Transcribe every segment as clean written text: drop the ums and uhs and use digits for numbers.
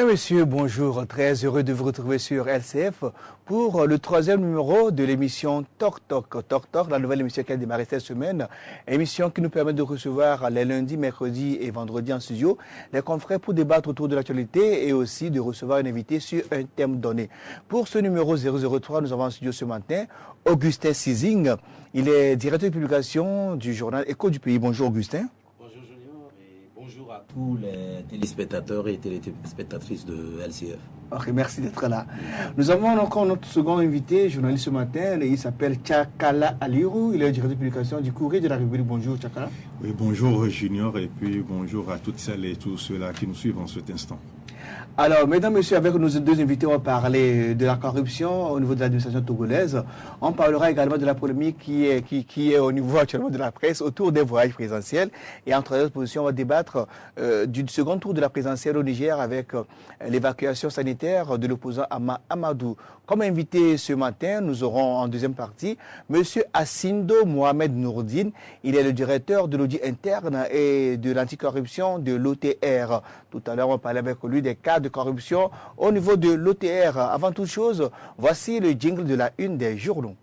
Monsieur, bonjour, très heureux de vous retrouver sur LCF pour le troisième numéro de l'émission Tok Tok. Tok Tok, la nouvelle émission qui a démarré cette semaine, émission qui nous permet de recevoir les lundis, mercredis et vendredis en studio les confrères pour débattre autour de l'actualité et aussi de recevoir un invité sur un thème donné. Pour ce numéro 003, nous avons en studio ce matin Augustin Sizing. Il est directeur de publication du journal Écho du Pays. Bonjour Augustin. Bonjour à tous les téléspectateurs et téléspectatrices de LCF. Ok, merci d'être là. Nous avons encore notre second invité, journaliste ce matin. Il s'appelle Tchakala Aliru. Il est directeur de publication du Courrier de la République. Bonjour Tchakala. Oui, bonjour Junior et puis bonjour à toutes celles et tous ceux-là qui nous suivent en cet instant. Alors, mesdames, messieurs, avec nos deux invités, on va parler de la corruption au niveau de l'administration togolaise. On parlera également de la polémique qui est au niveau actuellement de la presse autour des voyages présidentiels. Et entre les autres positions, on va débattre du second tour de la présidentielle au Niger avec l'évacuation sanitaire de l'opposant Amadou. Comme invité ce matin, nous aurons en deuxième partie M. Assindo Mohamed Nourdine. Il est le directeur de l'audit interne et de l'anticorruption de l'OTR. Tout à l'heure, on va parler avec lui des cas de corruption au niveau de l'OTR. Avant toute chose, voici le jingle de la une des journaux.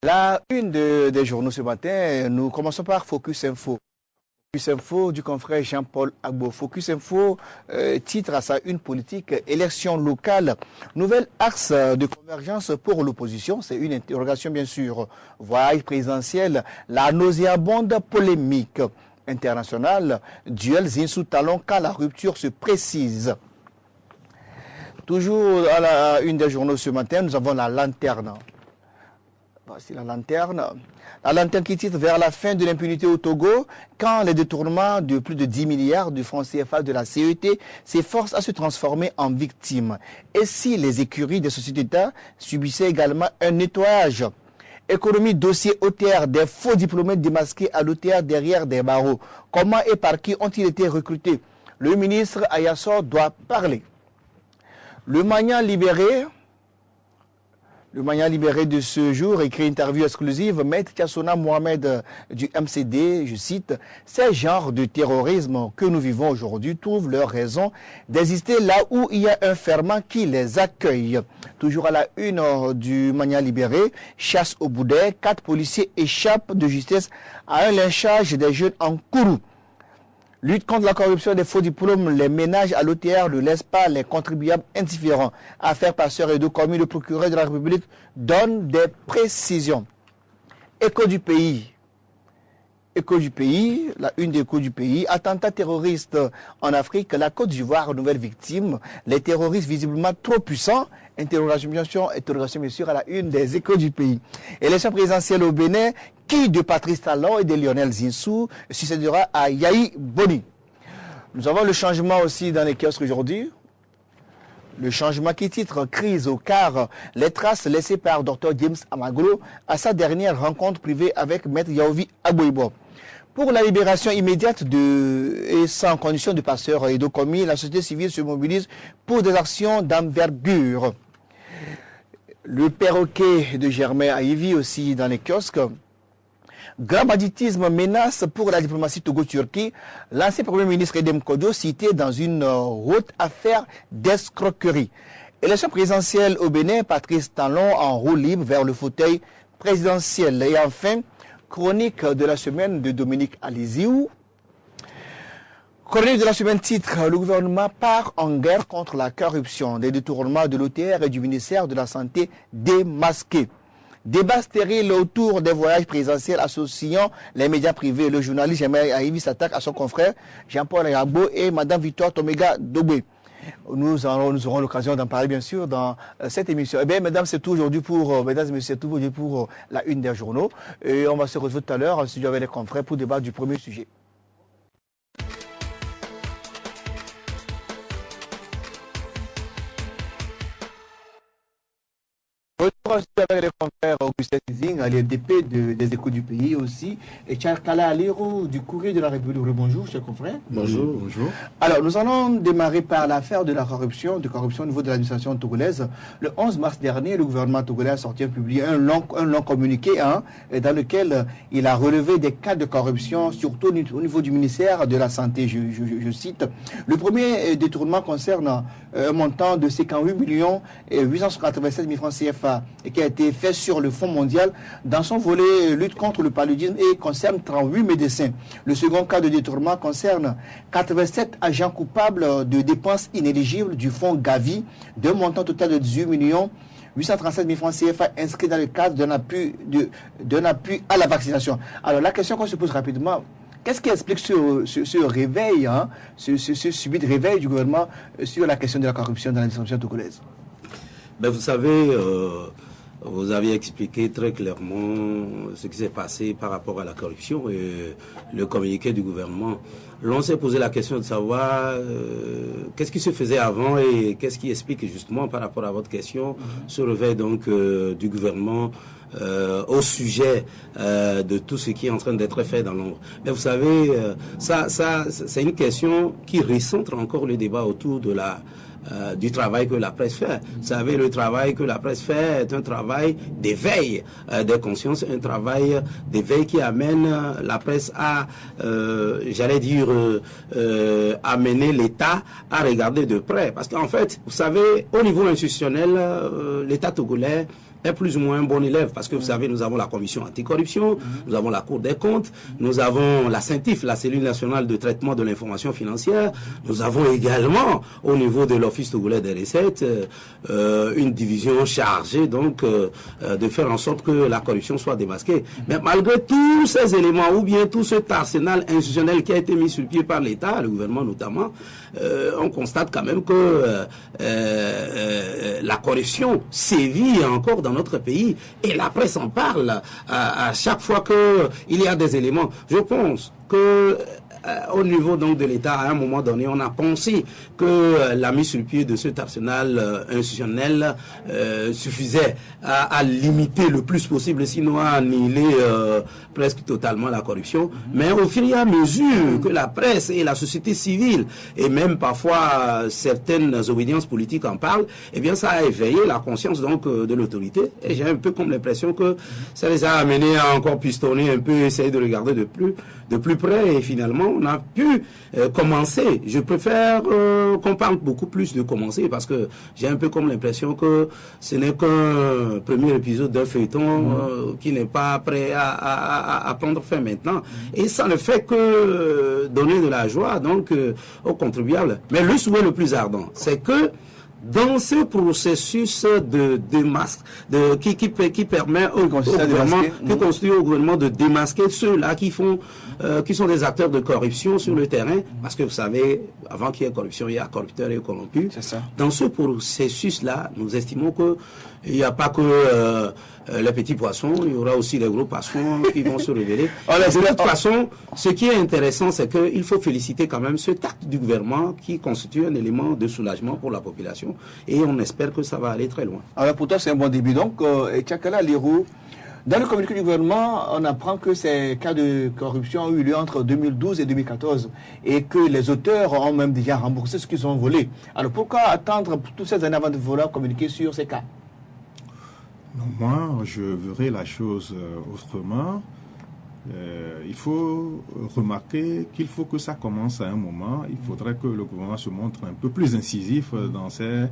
La une des journaux ce matin, nous commençons par Focus Info. Focus Info du confrère Jean-Paul Agbo. Focus Info titre à sa une politique élection locale. Nouvelle axe de convergence pour l'opposition. C'est une interrogation bien sûr. Voyage présidentiel, la nauséabonde polémique internationale. Duel Zinsou Talon quand la rupture se précise. Toujours à la une des journaux ce matin, nous avons la lanterne. Voici la lanterne. La lanterne qui titre vers la fin de l'impunité au Togo, quand les détournements de plus de 10 milliards de francs CFA de la CET s'efforcent à se transformer en victimes. Et si les écuries des sociétés d'État subissaient également un nettoyage? Économie, dossier OTR, des faux diplômés démasqués à l'OTR derrière des barreaux. Comment et par qui ont-ils été recrutés? Le ministre Ayassor doit parler. Le Magnan libéré de ce jour écrit interview exclusive, Maître Kassona Mohamed du MCD, je cite, « Ces genres de terrorisme que nous vivons aujourd'hui trouvent leur raison d'exister là où il y a un ferment qui les accueille. » Toujours à la une du Magnan libéré, chasse au boudet, 4 policiers échappent de justesse à un lynchage des jeunes en Kourou. Lutte contre la corruption des faux diplômes, les ménages à l'OTR ne laissent pas les contribuables indifférents. Affaire Passeur et de commis, le procureur de la République donne des précisions. Écho du pays, la une d'Écho du pays, attentat terroriste en Afrique, la Côte d'Ivoire, nouvelle victime, les terroristes visiblement trop puissants, interrogation bien sûr à la une des Échos du pays. Élection présidentielle au Bénin, qui de Patrice Talon et de Lionel Zinsou succédera à Yahi Boni. Nous avons le changement aussi dans les kiosques aujourd'hui. Le changement qui titre Crise au quart, les traces laissées par Dr James Amagolo à sa dernière rencontre privée avec Maître Yaovi Agboibo. Pour la libération immédiate et sans condition de Passeur et de commis, la société civile se mobilise pour des actions d'envergure. Le perroquet de Germain Aïvi aussi dans les kiosques. Grand banditisme menace pour la diplomatie Togo-Turquie. L'ancien Premier ministre Edem Kodo cité dans une haute affaire d'escroquerie. Élection présidentielle au Bénin, Patrice Talon en roue libre vers le fauteuil présidentiel. Et enfin, chronique de la semaine de Dominique Aliziou. Chronique de la semaine titre, le gouvernement part en guerre contre la corruption, des détournements de l'OTR et du ministère de la Santé démasqués. Débat stérile autour des voyages présidentiels associant les médias privés. Le journaliste Germain Aïvi s'attaque à son confrère Jean-Paul Agbo et Mme Victoire Tomega Dogbe. Nous aurons l'occasion d'en parler bien sûr dans cette émission. Eh bien, mesdames, c'est tout aujourd'hui pour, mesdames et messieurs, c'est tout aujourd'hui pour la une des journaux. Et on va se retrouver tout à l'heure en studio avec les confrères pour débattre du premier sujet. encore avec les confrères Augustin Zing, l'IFDP des Échos du pays aussi, et Tchalkala Aliro du Courrier de la République. Bonjour, chers confrères. Bonjour. Bonjour. Alors, nous allons démarrer par l'affaire de la corruption au niveau de l'administration togolaise. Le 11 mars dernier, le gouvernement togolais a sorti publié un long communiqué dans lequel il a relevé des cas de corruption, surtout au niveau du ministère de la Santé. Je cite, le premier détournement concerne un montant de 58 887 000 francs CFA et qui a été fait sur le Fonds mondial dans son volet lutte contre le paludisme et concerne 38 médecins. Le second cas de détournement concerne 87 agents coupables de dépenses inéligibles du Fonds Gavi d'un montant total de 18 837 000 francs CFA inscrits dans le cadre d'un appui à la vaccination. Alors la question qu'on se pose rapidement, qu'est-ce qui explique ce réveil, ce subit réveil du gouvernement sur la question de la corruption dans l'administration togolaise? Ben, vous savez, vous avez expliqué très clairement ce qui s'est passé par rapport à la corruption et le communiqué du gouvernement. L'on s'est posé la question de savoir qu'est-ce qui se faisait avant et qu'est-ce qui explique justement par rapport à votre question ce réveil donc du gouvernement au sujet de tout ce qui est en train d'être fait dans l'ombre. Mais vous savez, ça c'est une question qui recentre encore le débat autour de du travail que la presse fait. Vous savez, le travail que la presse fait est un travail d'éveil des consciences, un travail d'éveil qui amène la presse à, j'allais dire, amener l'État à regarder de près. Parce qu'en fait, vous savez, au niveau institutionnel, l'État togolais est plus ou moins un bon élève, parce que vous savez, nous avons la commission anticorruption, nous avons la Cour des comptes, nous avons la CENTIF, la cellule nationale de traitement de l'information financière, nous avons également, au niveau de l'Office togolais des recettes, une division chargée donc de faire en sorte que la corruption soit démasquée. Mais malgré tous ces éléments, ou bien tout cet arsenal institutionnel qui a été mis sur pied par l'État, le gouvernement notamment, on constate quand même que la corruption sévit encore dans notre pays et la presse en parle à chaque fois qu'il y a des éléments. Je pense que au niveau donc de l'État, à un moment donné, on a pensé que la mise sur pied de cet arsenal institutionnel suffisait à limiter le plus possible, sinon à annihiler presque totalement la corruption. Mais au fur et à mesure que la presse et la société civile, et même parfois certaines obédiences politiques en parlent, eh bien ça a éveillé la conscience donc de l'autorité. Et j'ai un peu comme l'impression que ça les a amenés à encore pistonner un peu, essayer de regarder de plus près, et finalement on a pu commencer. Je préfère qu'on parle beaucoup plus de commencer, parce que j'ai un peu comme l'impression que ce n'est qu'un premier épisode d'un feuilleton qui n'est pas prêt à prendre fin maintenant. Et ça ne fait que donner de la joie donc aux contribuables. Mais le souhait le plus ardent, c'est que dans ce processus qui permet au gouvernement de démasquer ceux-là qui sont des acteurs de corruption sur le terrain, parce que vous savez, avant qu'il y ait corruption, il y a corrupteurs et corrompus. Dans ce processus-là, nous estimons que il n'y a pas que les petits poissons, il y aura aussi les gros poissons qui vont se révéler. De toute façon, ce qui est intéressant, c'est qu'il faut féliciter quand même ce acte du gouvernement qui constitue un élément de soulagement pour la population, et on espère que ça va aller très loin. Alors pour toi, c'est un bon début. Donc, Tchalkala Aliro, dans le communiqué du gouvernement, on apprend que ces cas de corruption ont eu lieu entre 2012 et 2014 et que les auteurs ont même déjà remboursé ce qu'ils ont volé. Alors pourquoi attendre toutes ces années avant de vouloir communiquer sur ces cas? Non, moi, je verrais la chose autrement. Il faut remarquer qu'il faut que ça commence à un moment. Il faudrait que le gouvernement se montre un peu plus incisif dans ces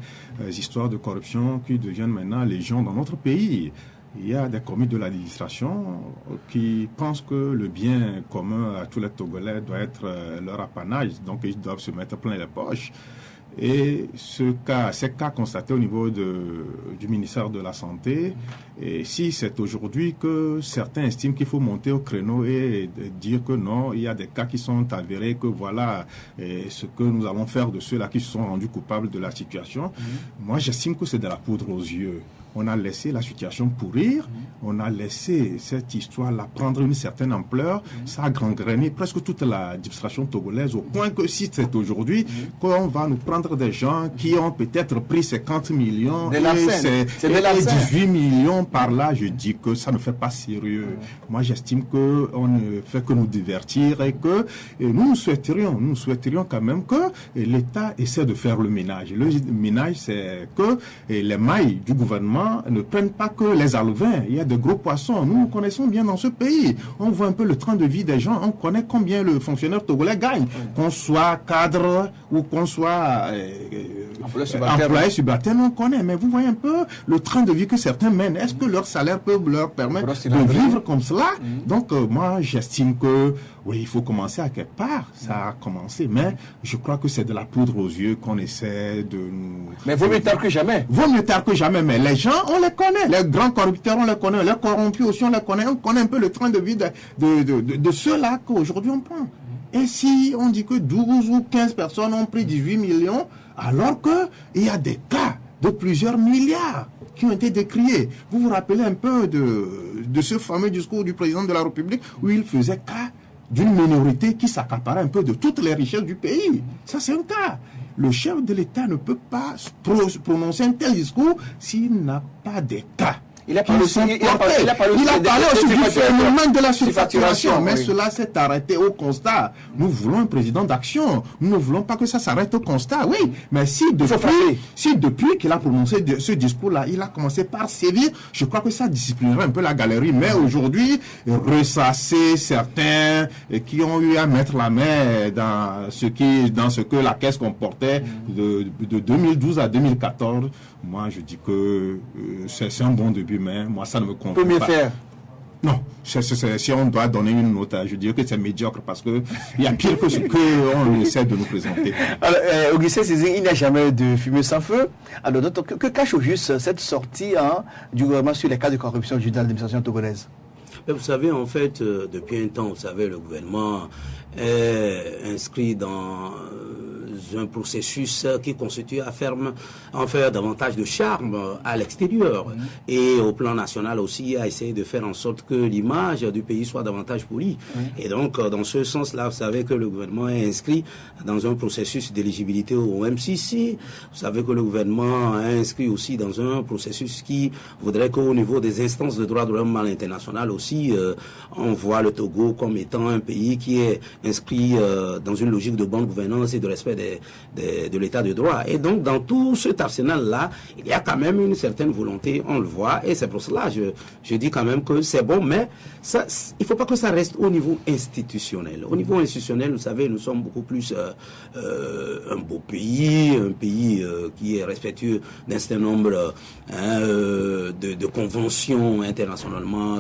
histoires de corruption qui deviennent maintenant légion dans notre pays. Il y a des commis de l'administration qui pensent que le bien commun à tous les Togolais doit être leur apanage, donc ils doivent se mettre plein les poches. Et ces cas constatés au niveau du ministère de la Santé, et si c'est aujourd'hui que certains estiment qu'il faut monter au créneau et dire que non, il y a des cas qui sont avérés, que voilà ce que nous allons faire de ceux-là qui se sont rendus coupables de la situation, moi j'estime que c'est de la poudre aux yeux. on a laissé la situation pourrir, on a laissé cette histoire-là prendre une certaine ampleur, ça a gangréné presque toute l'administration togolaise, au point que si c'est aujourd'hui qu'on va nous prendre des gens qui ont peut-être pris 50 millions et 18 millions par là, je dis que ça ne fait pas sérieux. Moi, j'estime qu'on ne fait que nous divertir et que nous souhaiterions quand même que l'État essaie de faire le ménage. Le ménage, c'est que les mailles du gouvernement ne prennent pas que les alevins. Il y a de gros poissons. Nous connaissons bien dans ce pays. On voit un peu le train de vie des gens. On connaît combien le fonctionnaire togolais gagne. Qu'on soit cadre ou qu'on soit employé subalterne, on connaît. Mais vous voyez un peu le train de vie que certains mènent. Est-ce que leur salaire peut leur permettre de vivre comme cela? Donc, moi, j'estime que oui, il faut commencer à quelque part. Ça a commencé, mais je crois que c'est de la poudre aux yeux qu'on essaie de nous... Mais vaut mieux tard que jamais. Vaut mieux tard que jamais, mais les gens, on les connaît. Les grands corrupteurs, on les connaît. Les corrompus aussi, on les connaît. On connaît un peu le train de vie de ceux-là qu'aujourd'hui on prend. Et si on dit que 12 ou 15 personnes ont pris 18 millions, alors qu'il y a des cas de plusieurs milliards qui ont été décriés. Vous vous rappelez un peu de ce fameux discours du président de la République où il faisait cas d'une minorité qui s'accaparait un peu de toutes les richesses du pays. Ça, c'est un cas. Le chef de l'État ne peut pas prononcer un tel discours s'il n'a pas des cas. Il a parlé aussi du phénomène de la surfacturation, mais cela s'est arrêté au constat. Nous voulons un président d'action. Nous ne voulons pas que ça s'arrête au constat, oui. Mais si depuis qu'il a prononcé ce discours-là, il a commencé par sévir, je crois que ça disciplinerait un peu la galerie. Mais aujourd'hui, ressasser certains qui ont eu à mettre la main dans ce que la caisse comportait de 2012 à 2014, moi je dis que c'est un bon début. Mais moi, ça ne me convient pas. Peut mieux faire. Non, si on doit donner une note, je dirais que c'est médiocre parce qu'il y a pire que ce qu'on essaie de nous présenter. Alors, Augustin Cézine, il n'y a jamais de fumée sans feu. Alors, que cache au juste cette sortie du gouvernement sur les cas de corruption du dans l'administration togolaise? Mais vous savez, en fait, depuis un temps, vous savez, le gouvernement est inscrit dans un processus qui constitue à en faire davantage de charme à l'extérieur et au plan national aussi, à essayer de faire en sorte que l'image du pays soit davantage polie. Et donc, dans ce sens-là, vous savez que le gouvernement est inscrit dans un processus d'éligibilité au MCC. Vous savez que le gouvernement est inscrit aussi dans un processus qui voudrait qu'au niveau des instances de droits de l'homme à l'international aussi, on voit le Togo comme étant un pays qui est inscrit dans une logique de bonne gouvernance et de respect de l'état de droit. Et donc, dans tout cet arsenal-là, il y a quand même une certaine volonté, on le voit, et c'est pour cela je dis quand même que c'est bon, mais ça, il ne faut pas que ça reste au niveau institutionnel. Au niveau institutionnel, vous savez, nous sommes beaucoup plus un beau pays, un pays qui est respectueux d'un certain nombre de conventions internationalement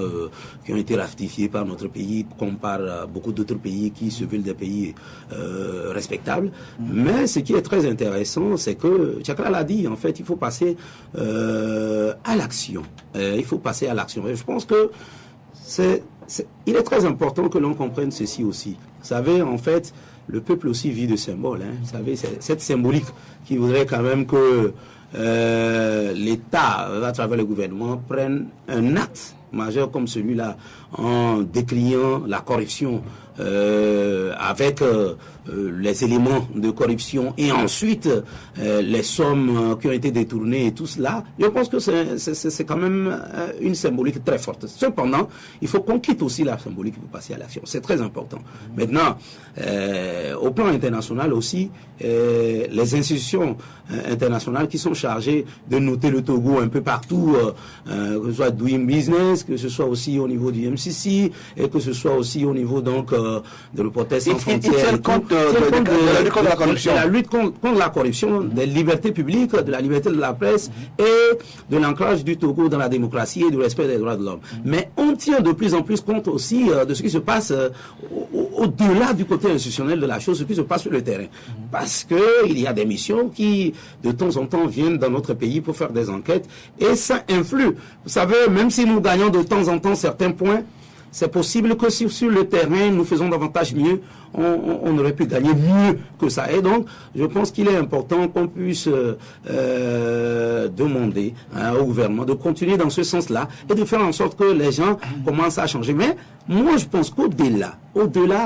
qui ont été ratifiées par notre pays, comme par beaucoup d'autres pays qui se veulent des pays respectables. Mais ce qui est très intéressant, c'est que, Tchakra l'a dit, en fait, il faut passer à l'action. Il faut passer à l'action. Et je pense que il est très important que l'on comprenne ceci aussi. Vous savez, en fait, le peuple aussi vit de symboles. Vous savez, c'est cette symbolique qui voudrait quand même que l'État, à travers le gouvernement, prenne un acte majeur comme celui-là en décriant la corruption avec les éléments de corruption et ensuite les sommes qui ont été détournées et tout cela. Je pense que c'est quand même une symbolique très forte. Cependant, il faut qu'on quitte aussi la symbolique pour passer à l'action. C'est très important. Maintenant, au plan international aussi, les institutions internationales qui sont chargées de noter le Togo un peu partout, que ce soit Doing Business, que ce soit aussi au niveau du MCC et que ce soit aussi au niveau donc de Reporters sans frontières. Il tient compte de la lutte contre la corruption. De la lutte contre la corruption, des libertés publiques, de la liberté de la presse et de l'ancrage du Togo dans la démocratie et du respect des droits de l'homme. Mais on tient de plus en plus compte aussi de ce qui se passe au-delà du côté institutionnel de la chose, ce qui se passe sur le terrain. Parce qu'il y a des missions qui, de temps en temps, viennent dans notre pays pour faire des enquêtes et ça influe. Vous savez, même si nous gagnons de temps en temps certains points, c'est possible que si sur le terrain, nous faisons davantage mieux, on aurait pu gagner mieux que ça. Et donc, je pense qu'il est important qu'on puisse demander au gouvernement de continuer dans ce sens-là et de faire en sorte que les gens commencent à changer. Mais moi, je pense qu'au-delà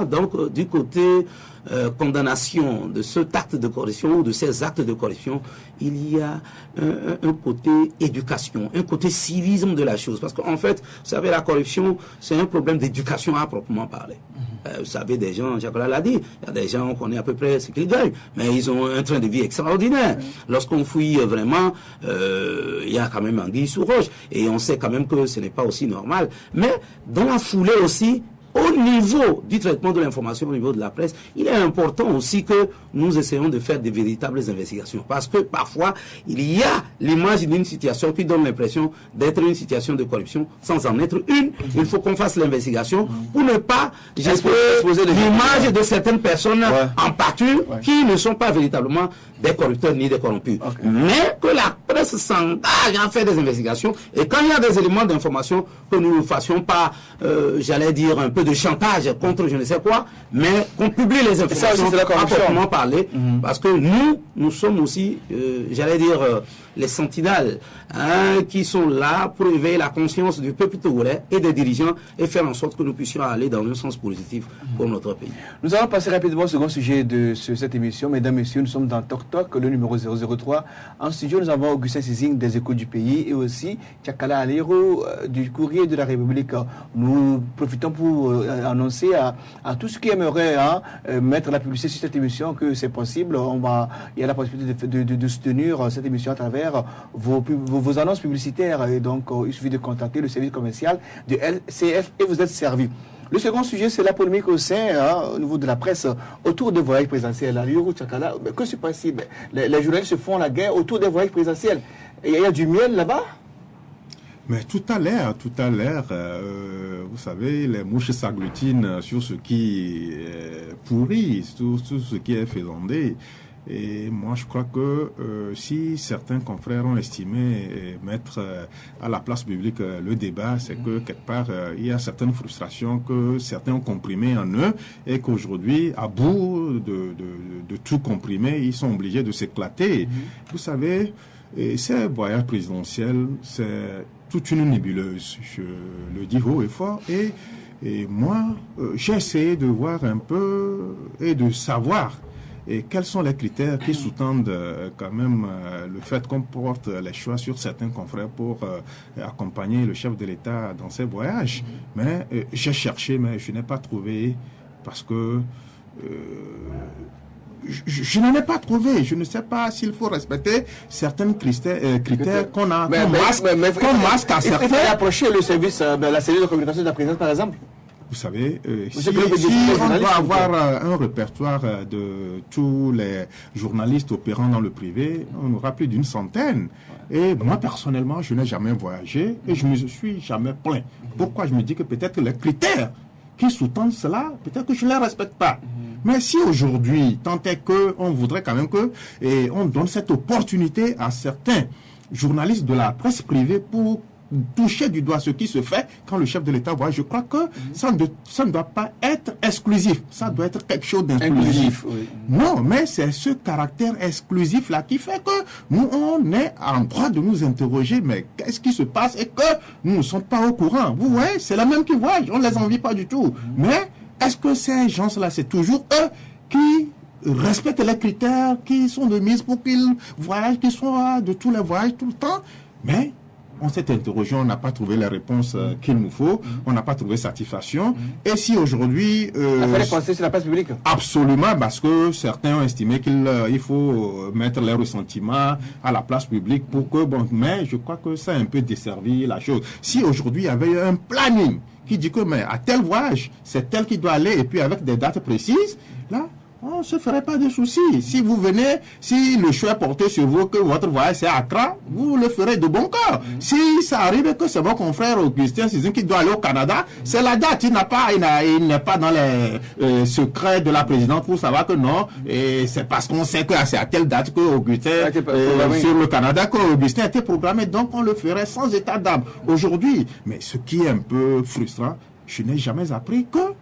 donc du côté condamnation de cet acte de corruption ou de ces actes de corruption, il y a un côté éducation, un côté civisme de la chose. Parce qu'en fait, vous savez, la corruption, c'est un problème d'éducation à proprement parler. Vous savez, des gens, Jacques l'a dit, il y a des gens, on connaît à peu près ce qu'ils gagnent, mais ils ont un train de vie extraordinaire. Lorsqu'on fouille vraiment, il y a quand même anguille sous roche, et on sait quand même que ce n'est pas aussi normal. Mais dans la foulée aussi, au niveau du traitement de l'information, au niveau de la presse, il est important aussi que nous essayons de faire des véritables investigations. Parce que parfois, il y a l'image d'une situation qui donne l'impression d'être une situation de corruption sans en être une. Il faut qu'on fasse l'investigation pour ne pas exposer l'image de certaines personnes en pâture qui ne sont pas véritablement des corrupteurs ni des corrompus. Mais que la presse s'engage à faire des investigations et quand il y a des éléments d'information, que nous ne fassions pas, j'allais dire, un peu de chantage contre je ne sais quoi, mais qu'on publie les informations à proprement parler, parce que nous sommes aussi, j'allais dire, les sentinelles qui sont là pour éveiller la conscience du peuple togolais et des dirigeants et faire en sorte que nous puissions aller dans un sens positif pour notre pays. Nous allons passer rapidement au second sujet de cette émission. Mesdames, Messieurs, nous sommes dans Tok Tok, le numéro 003. En studio, nous avons Augustin Sizing des Échos du Pays et aussi Tchakala Alero du Courrier de la République. Nous profitons pour annoncer à tous ceux qui aimeraient mettre la publicité sur cette émission que c'est possible. Il y a la possibilité de soutenir cette émission à travers vos annonces publicitaires. Et donc, il suffit de contacter le service commercial de LCF et vous êtes servi. Le second sujet, c'est la polémique au sein, au niveau de la presse, autour des voyages présidentiels. Que se passe-t-il? Les journalistes se font la guerre autour des voyages présidentiels. Il y a du miel là-bas? Mais tout à l'heure, vous savez, les mouches s'agglutinent sur ce qui est pourri, sur ce qui est faisandé. Et moi, je crois que si certains confrères ont estimé mettre à la place publique le débat, c'est que quelque part, il y a certaines frustrations que certains ont comprimées en eux et qu'aujourd'hui, à bout de tout comprimer, ils sont obligés de s'éclater. Vous savez, ces voyages présidentiels, c'est toute une nébuleuse, je le dis haut et fort, et moi, j'ai essayé de voir un peu et de savoir quels sont les critères qui sous-tendent quand même le fait qu'on porte les choix sur certains confrères pour accompagner le chef de l'État dans ses voyages. Mais j'ai cherché, mais je n'ai pas trouvé, parce que je n'en ai pas trouvé. Je ne sais pas s'il faut respecter certains critères qu'on masque à certains. Il faut approcher le service, la cellule de communication de la présidence, par exemple. Vous savez, si on doit avoir un répertoire de tous les journalistes opérant dans le privé, on aura plus d'une centaine. Et moi, personnellement, je n'ai jamais voyagé et je ne me suis jamais plaint. Pourquoi? Je me dis que peut-être les critères qui sous-tendent cela, peut-être que je ne les respecte pas. Mais si aujourd'hui, tant est qu'on voudrait quand même que on donne cette opportunité à certains journalistes de la presse privée pour toucher du doigt ce qui se fait quand le chef de l'État voit, je crois que ça ne doit pas être exclusif. Ça doit être quelque chose d'inclusif. Non, mais c'est ce caractère exclusif-là qui fait que nous, on est en droit de nous interroger, mais qu'est-ce qui se passe et que nous ne sommes pas au courant. Vous voyez, c'est la même qui voyagent, on ne les envie pas du tout. Mais est-ce que ces gens-là, c'est toujours eux qui respectent les critères qui sont de mise pour qu'ils voyagent, qu'ils soient de tous les voyages tout le temps? Mais on s'est interrogé, on n'a pas trouvé les réponses qu'il nous faut, on n'a pas trouvé satisfaction. Et si aujourd'hui... il fallait passer sur la place publique? Absolument, parce que certains ont estimé qu'il faut mettre les ressentiments à la place publique pour que... Bon, mais je crois que ça a un peu desservi la chose. Si aujourd'hui il y avait un planning qui dit que mais à tel voyage, c'est tel qui doit aller, et puis avec des dates précises, là... on ne se ferait pas de soucis. Si vous venez, si le choix est porté sur vous que votre voyage c'est à Accra, vous le ferez de bon cœur. Si ça arrive que c'est mon confrère Augustin Sizing qui doit aller au Canada, c'est la date. Il n'est pas dans les secrets de la présidence pour savoir que non. Et c'est parce qu'on sait que c'est à telle date que Augustin sur le Canada que Augustin a été programmé. Donc on le ferait sans état d'âme aujourd'hui. Mais ce qui est un peu frustrant, je n'ai jamais appris que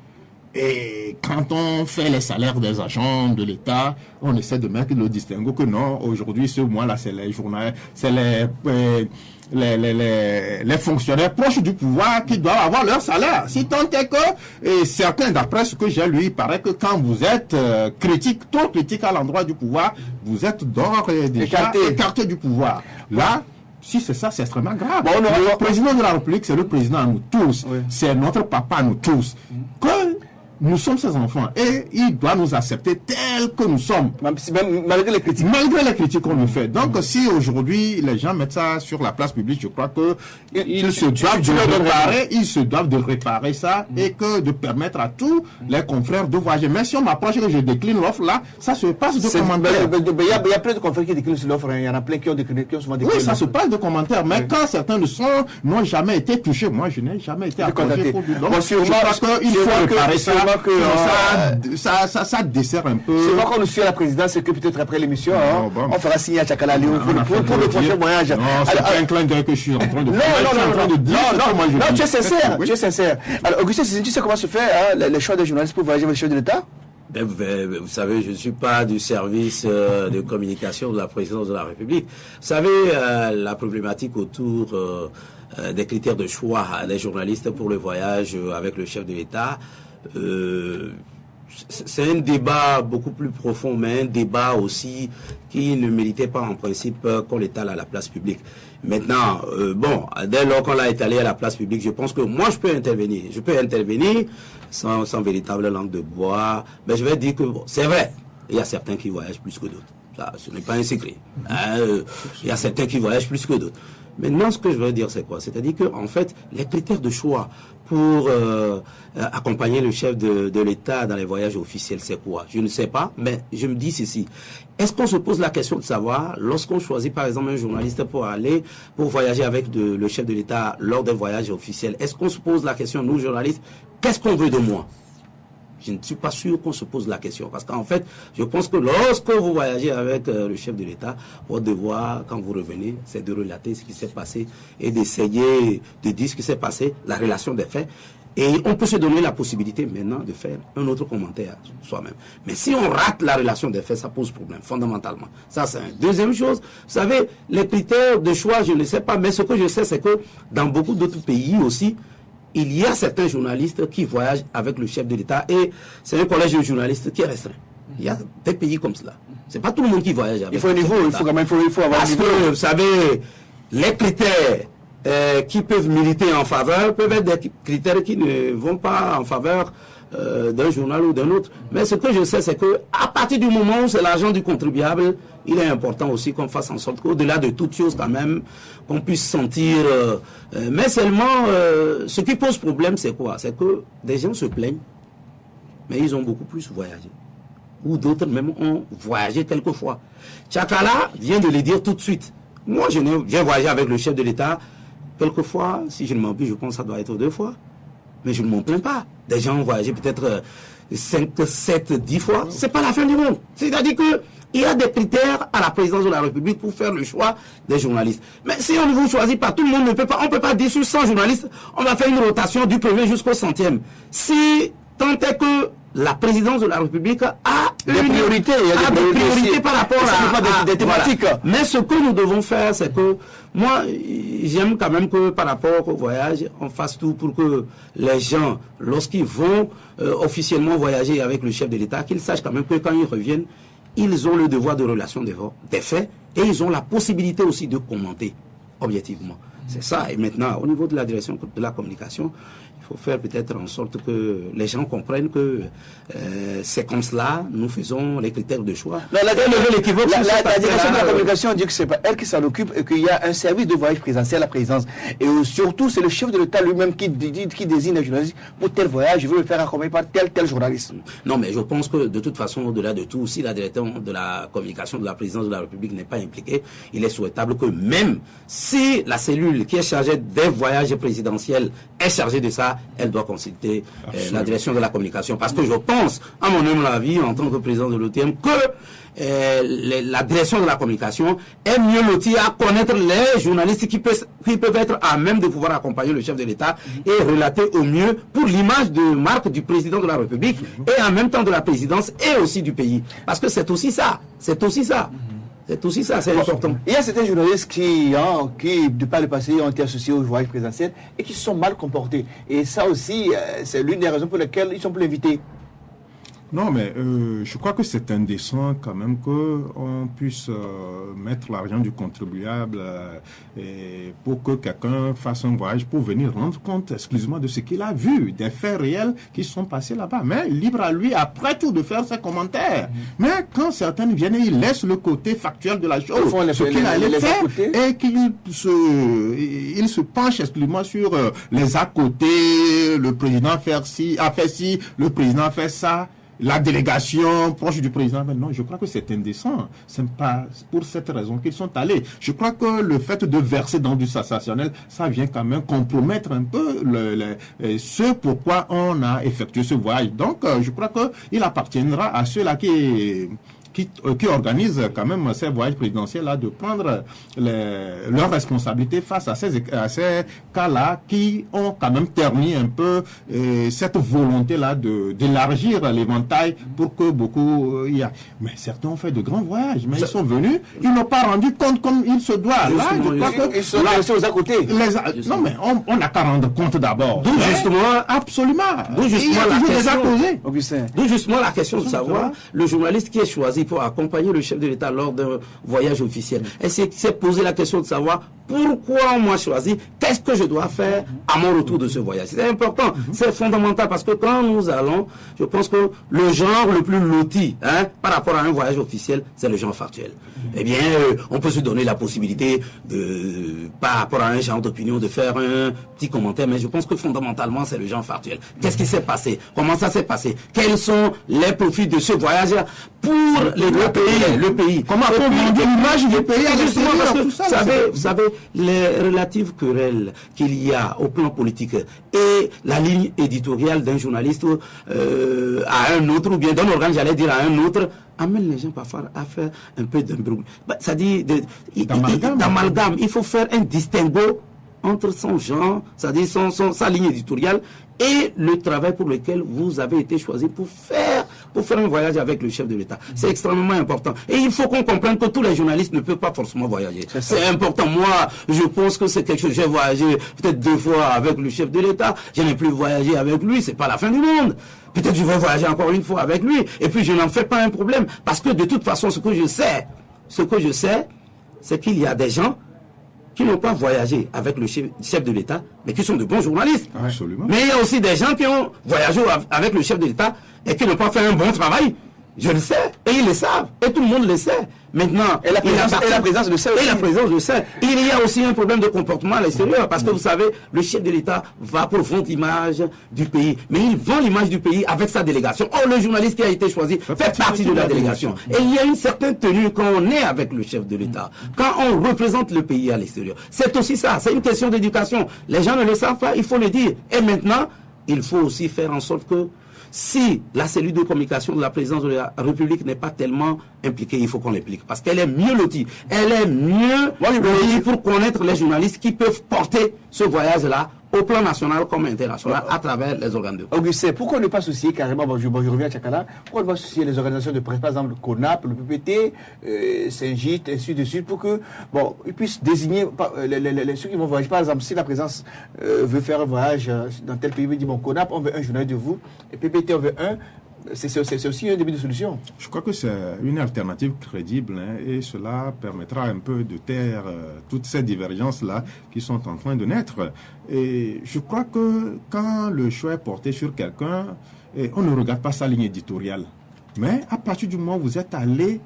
Et quand on fait les salaires des agents de l'État, on essaie de mettre le distinguo que non, aujourd'hui, ce mois-là, c'est les journalistes, c'est les fonctionnaires proches du pouvoir qui doivent avoir leur salaire. Si tant est que, et certains, d'après ce que j'ai lu, il paraît que quand vous êtes trop critique à l'endroit du pouvoir, vous êtes d'ores et déjà écarté du pouvoir. Là, si c'est ça, c'est extrêmement grave. Bon, le président de la République, c'est le président à nous tous. Oui. C'est notre papa à nous tous. Que nous sommes ses enfants et il doit nous accepter tels que nous sommes. Malgré les critiques. Malgré les critiques qu'on nous fait. Donc, si aujourd'hui les gens mettent ça sur la place publique, je crois que ils se doivent de réparer ça et que de permettre à tous les confrères de voyager. Mais si on m'approche et que je décline l'offre là, ça se passe de commentaires. Il y a plein de confrères qui déclinent l'offre. Il y en a plein qui ont souvent décliné. Oui, ça se passe de commentaires. Mais quand certains n'ont jamais été touchés, moi je n'ai jamais été approché pour du don. Je crois qu'il faut réparer ça. Ça dessert un peu. C'est vrai qu'on nous suit à la présidence, c'est que peut-être après l'émission, on fera signer à Tchakala Léo pour le prochain voyage. Non, c'est pas un clin d'œil que je suis en train de faire. Non, tu es sincère. Tu es sincère. Alors, Augustin, tu sais comment se fait les choix des journalistes pour voyager avec le chef de l'État? Vous savez, je ne suis pas du service de communication de la présidence de la République. Vous savez, la problématique autour des critères de choix des journalistes pour le voyage avec le chef de l'État, c'est un débat beaucoup plus profond, mais un débat aussi qui ne méritait pas en principe qu'on l'étale à la place publique. Maintenant, bon, dès lors qu'on l'a étalé à la place publique, je pense que moi je peux intervenir. Je peux intervenir sans véritable langue de bois. Mais je vais dire que bon, c'est vrai, il y a certains qui voyagent plus que d'autres. Ça, ce n'est pas un secret. Il y a certains qui voyagent plus que d'autres. Maintenant, ce que je veux dire, c'est quoi? C'est-à-dire que, en fait, les critères de choix pour accompagner le chef de l'État dans les voyages officiels, c'est quoi? Je ne sais pas, mais je me dis ceci. Est-ce qu'on se pose la question de savoir, lorsqu'on choisit par exemple un journaliste pour voyager avec le chef de l'État lors d'un voyage officiel, est-ce qu'on se pose la question, nous journalistes, qu'est-ce qu'on veut de moi? Je ne suis pas sûr qu'on se pose la question. Parce qu'en fait, je pense que lorsque vous voyagez avec le chef de l'État, votre devoir, quand vous revenez, c'est de relater ce qui s'est passé et d'essayer de dire ce qui s'est passé, la relation des faits. Et on peut se donner la possibilité maintenant de faire un autre commentaire soi-même. Mais si on rate la relation des faits, ça pose problème, fondamentalement. Ça, c'est une deuxième chose. Vous savez, les critères de choix, je ne sais pas, mais ce que je sais, c'est que dans beaucoup d'autres pays aussi, il y a certains journalistes qui voyagent avec le chef de l'État et c'est un collège de journalistes qui est restreint. Il y a des pays comme cela. C'est pas tout le monde qui voyage avec. Il faut un niveau, il faut avoir un niveau. Parce que, vous savez, les critères qui peuvent militer en faveur peuvent être des critères qui ne vont pas en faveur d'un journal ou d'un autre. Mais ce que je sais, c'est que à partir du moment où c'est l'argent du contribuable, il est important aussi qu'on fasse en sorte qu'au-delà de toute chose quand même, qu'on puisse sentir... mais seulement, ce qui pose problème, c'est quoi? C'est que des gens se plaignent, mais ils ont beaucoup plus voyagé. Ou d'autres même ont voyagé quelquefois. Tchakala vient de le dire tout de suite. Moi, je viens voyager avec le chef de l'État. Quelquefois, si je ne m'en plus, je pense que ça doit être 2 fois. Mais je ne m'en plains pas. Des gens ont voyagé peut-être 5, 7, 10 fois. C'est pas la fin du monde. C'est-à-dire que il y a des critères à la présidence de la République pour faire le choix des journalistes. Mais si on ne vous choisit pas, tout le monde ne peut pas. On ne peut pas dire sur 100 journalistes, on va faire une rotation du 1er jusqu'au 100e. Si tant est que la présidence de la République a des priorités, par rapport à des thématiques. Voilà. Mais ce que nous devons faire, c'est que moi, j'aime quand même que par rapport au voyage, on fasse tout pour que les gens, lorsqu'ils vont officiellement voyager avec le chef de l'État, qu'ils sachent quand même que quand ils reviennent, ils ont le devoir de relation des faits et ils ont la possibilité aussi de commenter objectivement. C'est ça. Et maintenant, au niveau de la direction de la communication, il faut faire peut-être en sorte que les gens comprennent que c'est comme cela, nous faisons les critères de choix. La direction de la communication dit que c'est pas elle qui s'en occupe et qu'il y a un service de voyage présidentiel à la présidence. Et surtout, c'est le chef de l'État lui-même qui désigne les journalistes pour tel voyage, je veux le faire accompagner par tel journaliste. Non, mais je pense que de toute façon, au-delà de tout, si la direction de la communication de la présidence de la République n'est pas impliquée, il est souhaitable que même si la cellule qui est chargée des voyages présidentiels est chargée de ça, elle doit consulter la direction de la communication. Parce que je pense, à mon humble avis, en tant que président de l'OTM, que la direction de la communication est mieux lotie à connaître les journalistes qui peuvent être à même de pouvoir accompagner le chef de l'État et relater au mieux pour l'image de marque du président de la République et en même temps de la présidence et aussi du pays. Parce que c'est aussi ça. C'est aussi ça. C'est aussi ça, c'est important. Il y a certains journalistes qui, de par le passé, ont été associés au voyage présidentiel et qui se sont mal comportés. Et ça aussi, c'est l'une des raisons pour lesquelles ils sont plus invités. Non, mais je crois que c'est indécent quand même qu'on puisse mettre l'argent du contribuable pour que quelqu'un fasse un voyage pour venir rendre compte exclusivement de ce qu'il a vu, des faits réels qui sont passés là-bas. Mais libre à lui, après tout, de faire ses commentaires. Mais quand certains viennent, ils laissent le côté factuel de la chose, ce qu'il allait faire, et qu'ils se penchent exclusivement sur les à côté, le président a fait ci, le président a fait ça. La délégation proche du président, mais non, je crois que c'est indécent. C'est pas pour cette raison qu'ils sont allés. Je crois que le fait de verser dans du sensationnel, ça vient quand même compromettre un peu ce pourquoi on a effectué ce voyage. Donc, je crois qu'il appartiendra à ceux-là qui organisent quand même ces voyages présidentiels-là de prendre leurs responsabilités face à ces cas-là qui ont quand même terni un peu cette volonté-là d'élargir l'éventail pour que beaucoup y a. Mais certains ont fait de grands voyages, mais ils sont venus, ils n'ont pas rendu compte comme il se doit. Là, je crois que ils sont restés aux à côté. Non, mais on n'a qu'à rendre compte d'abord. D'où justement, absolument. D'où justement la question de savoir le journaliste qui est choisi pour accompagner le chef de l'État lors d'un voyage officiel. Et c'est poser la question de savoir pourquoi on m'a choisi, qu'est-ce que je dois faire à mon retour de ce voyage. C'est important, c'est fondamental parce que quand nous allons, je pense que le genre le plus loti par rapport à un voyage officiel, c'est le genre factuel. Eh bien, on peut se donner la possibilité par rapport à un genre d'opinion, de faire un petit commentaire, mais je pense que fondamentalement, c'est le genre factuel. Qu'est-ce qui s'est passé? Comment ça s'est passé? Quels sont les profits de ce voyage pour le pays? Comment on vend l'image du pays à justement parce que tout ça, vous savez, les relatives querelles qu'il y a au plan politique et la ligne éditoriale d'un journaliste à un autre, ou bien d'un organe, j'allais dire à un autre, amène les gens parfois à faire un peu d'imbroglio. C'est-à-dire d'amalgame. Il faut faire un distinguo entre son genre, c'est-à-dire sa ligne éditoriale et le travail pour lequel vous avez été choisi pour faire un voyage avec le chef de l'État. C'est extrêmement important. Et il faut qu'on comprenne que tous les journalistes ne peuvent pas forcément voyager. C'est important. Moi, je pense que c'est quelque chose. J'ai voyagé peut-être 2 fois avec le chef de l'État. Je n'ai plus voyagé avec lui. C'est pas la fin du monde. Peut-être je vais voyager encore une fois avec lui. Et puis je n'en fais pas un problème. Parce que de toute façon, ce que je sais, c'est qu'il y a des gens qui n'ont pas voyagé avec le chef de l'État, mais qui sont de bons journalistes. Absolument. Mais il y a aussi des gens qui ont voyagé avec le chef de l'État et qui n'ont pas fait un bon travail. Je le sais, et ils le savent, et tout le monde le sait. Maintenant, et la présence le sait aussi. Et la présence le sait. Il y a aussi un problème de comportement à l'extérieur, parce que vous savez, le chef de l'État va pour vendre l'image du pays, mais il vend l'image du pays avec sa délégation. Or, le journaliste qui a été choisi fait partie de la délégation. Et il y a une certaine tenue quand on est avec le chef de l'État, quand on représente le pays à l'extérieur. C'est aussi ça, c'est une question d'éducation. Les gens ne le savent pas, il faut le dire. Et maintenant, il faut aussi faire en sorte que si la cellule de communication de la présidence de la République n'est pas tellement impliquée, il faut qu'on l'implique. Parce qu'elle est mieux lotie. Elle est mieux lotie pour connaître les journalistes qui peuvent porter ce voyage-là au plan national comme international à travers les organes de presse. Augustin, pourquoi ne pas associer carrément, je reviens à Tchakala, pourquoi ne pas associer les organisations de presse, par exemple le CONAP, le PPT, Saint-Gite, ainsi de suite, pour que, ils puissent désigner ceux qui vont voyager. Par exemple, si la présidence veut faire un voyage dans tel pays, il dit, CONAP, on veut un journaliste de vous, et PPT, on veut un. C'est aussi un début de solution. Je crois que c'est une alternative crédible et cela permettra un peu de taire toutes ces divergences-là qui sont en train de naître. Et je crois que quand le choix est porté sur quelqu'un, on ne regarde pas sa ligne éditoriale. Mais à partir du moment où vous êtes allé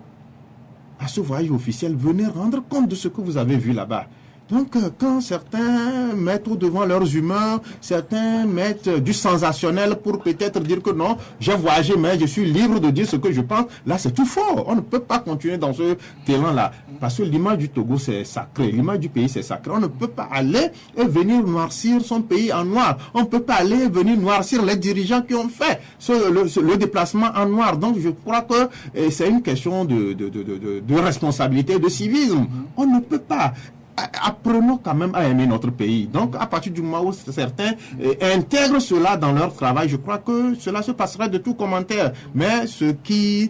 à ce voyage officiel, venez rendre compte de ce que vous avez vu là-bas. Donc, quand certains mettent au devant leurs humeurs, certains mettent du sensationnel pour peut-être dire que non, j'ai voyagé, mais je suis libre de dire ce que je pense, là, c'est tout fort. On ne peut pas continuer dans ce terrain-là. Parce que l'image du Togo, c'est sacré. L'image du pays, c'est sacré. On ne peut pas aller et venir noircir son pays en noir. On ne peut pas aller et venir noircir les dirigeants qui ont fait le déplacement en noir. Donc, je crois que c'est une question de responsabilité, de civisme. On ne peut pas. Apprenons quand même à aimer notre pays. Donc, à partir du moment où certains intègrent cela dans leur travail, je crois que cela se passera de tout commentaire. Mais ce qui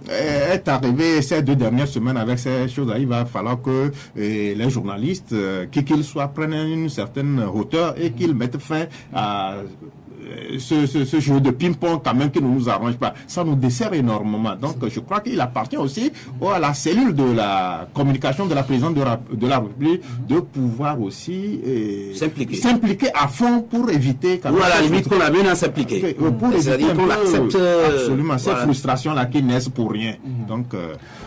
est arrivé ces 2 dernières semaines avec ces choses-là, il va falloir que les journalistes, qu'ils soient, prennent une certaine hauteur et qu'ils mettent fin à ce jeu de ping-pong quand même qui ne nous arrange pas. Ça nous dessert énormément. Donc, je crois qu'il appartient aussi à la cellule de la communication de la présidente de la République de pouvoir aussi s'impliquer à fond pour éviter... Ou à la limite qu'on amène à s'impliquer. Pour éviter qu'on accepte absolument ces frustrations-là qui naissent pour rien. Donc,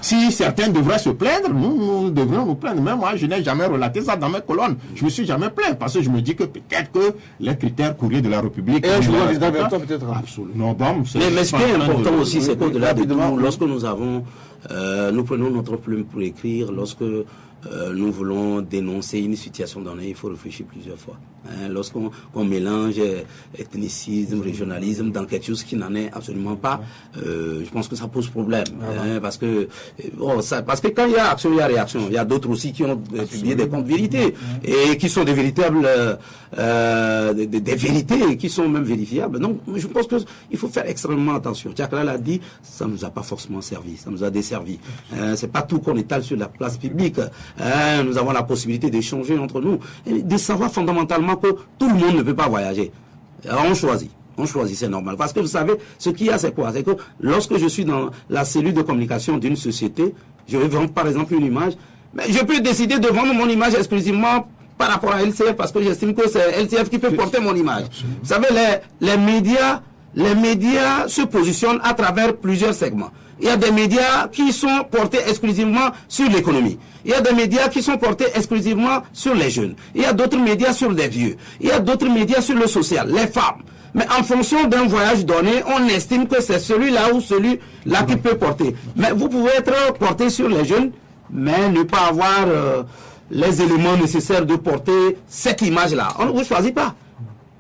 si certains devraient se plaindre, nous devrions nous plaindre. Même moi, je n'ai jamais relaté ça dans mes colonnes. Je me suis jamais plaint parce que je me dis que peut-être que les critères courriers de la République... Et un jour, peut-être. Absolument. Bon, mais ce qui est important aussi, c'est qu'au-delà de tout, lorsque nous prenons notre plume pour écrire, lorsque nous voulons dénoncer une situation donnée, il faut réfléchir plusieurs fois. Lorsqu'on mélange ethnicisme, régionalisme dans quelque chose qui n'en est absolument pas, je pense que ça pose problème. Parce que quand il y a action, il y a réaction. Il y a d'autres aussi qui ont publié des comptes vérités et qui sont des véritables des vérités qui sont même vérifiables. Donc, je pense qu'il faut faire extrêmement attention. Tchakra l'a dit, ça ne nous a pas forcément servi, ça nous a desservi. C'est pas tout qu'on étale sur la place publique. Nous avons la possibilité d'échanger entre nous et de savoir fondamentalement que tout le monde ne peut pas voyager. Alors, on choisit, c'est normal. Parce que vous savez, ce qu'il y a, c'est quoi? C'est que lorsque je suis dans la cellule de communication d'une société, je vais vendre par exemple une image, mais je peux décider de vendre mon image exclusivement par rapport à LCF parce que j'estime que c'est LCF qui peut porter mon image. Vous savez, les médias se positionnent à travers plusieurs segments. Il y a des médias qui sont portés exclusivement sur l'économie. Il y a des médias qui sont portés exclusivement sur les jeunes. Il y a d'autres médias sur les vieux. Il y a d'autres médias sur le social, les femmes. Mais en fonction d'un voyage donné, on estime que c'est celui-là ou celui-là qui peut porter. Mais vous pouvez être porté sur les jeunes, mais ne pas avoir les éléments nécessaires de porter cette image-là. On ne vous choisit pas.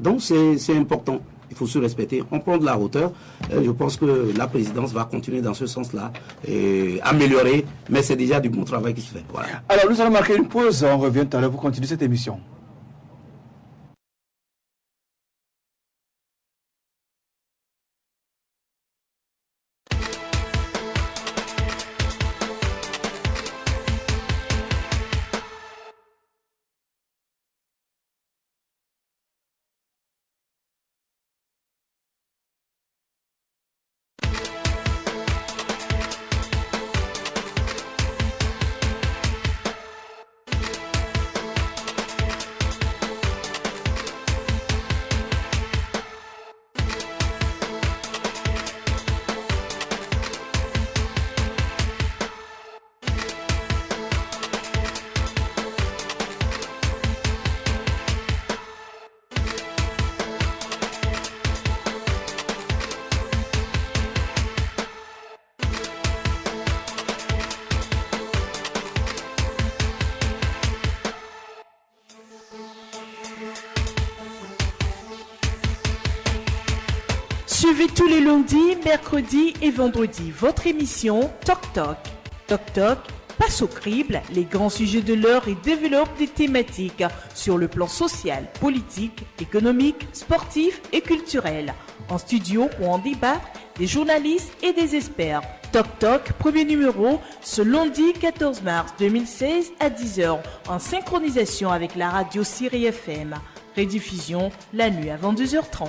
Donc c'est important. Il faut se respecter, on prend de la hauteur. Je pense que la présidence va continuer dans ce sens-là et améliorer, mais c'est déjà du bon travail qui se fait. Voilà. Alors nous allons marquer une pause, on revient tout à l'heure pour continuer cette émission. Suivez tous les lundis, mercredis et vendredis votre émission Toc Toc. Toc Toc passe au crible les grands sujets de l'heure et développe des thématiques sur le plan social, politique, économique, sportif et culturel. En studio ou en débat, des journalistes et des experts. Toc Toc, premier numéro, ce lundi 14 mars 2016 à 10h, en synchronisation avec la radio Syrie FM. Rediffusion la nuit à 22h30.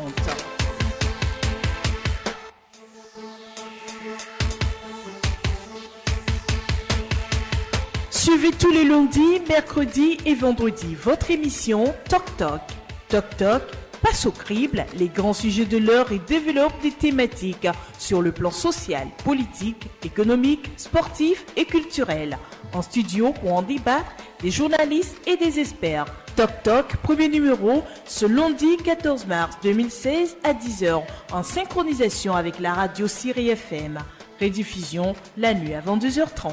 Suivez tous les lundis, mercredis et vendredis votre émission Toc Toc. Toc Toc passe au crible les grands sujets de l'heure et développe des thématiques sur le plan social, politique, économique, sportif et culturel. En studio pour en débattre, des journalistes et des experts. Toc Toc, premier numéro, ce lundi 14 mars 2016 à 10h, en synchronisation avec la radio Syrie FM. Rediffusion la nuit avant 2h30.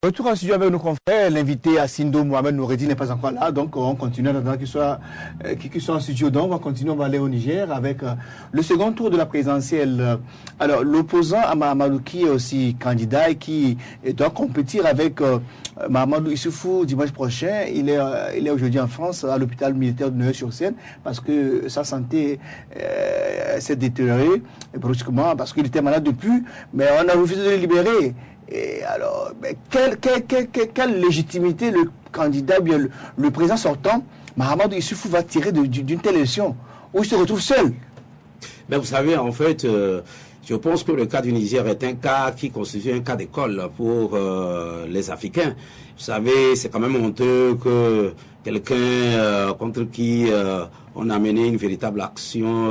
Retour en studio avec nos confrères. L'invité Assindo Mohamed Noureddi n'est pas encore là, donc on continue en attendant qu'il soit en studio. Donc on va continuer, on va aller au Niger avec le second tour de la présidentielle. Alors l'opposant à Mahamadou qui est aussi candidat et qui doit compétir avec Mahamadou Issoufou dimanche prochain. Il est aujourd'hui en France à l'hôpital militaire de Neuilly-sur-Seine parce que sa santé s'est détériorée brusquement parce qu'il était malade depuis, mais on a refusé de le libérer. Et alors, quelle légitimité le candidat, bien le président sortant, Mahamadou Issoufou, va tirer d'une telle élection où il se retrouve seul? Mais vous savez, en fait, je pense que le cas du Niger est un cas qui constitue un cas d'école pour les Africains. Vous savez, c'est quand même honteux que quelqu'un contre qui on a mené une véritable action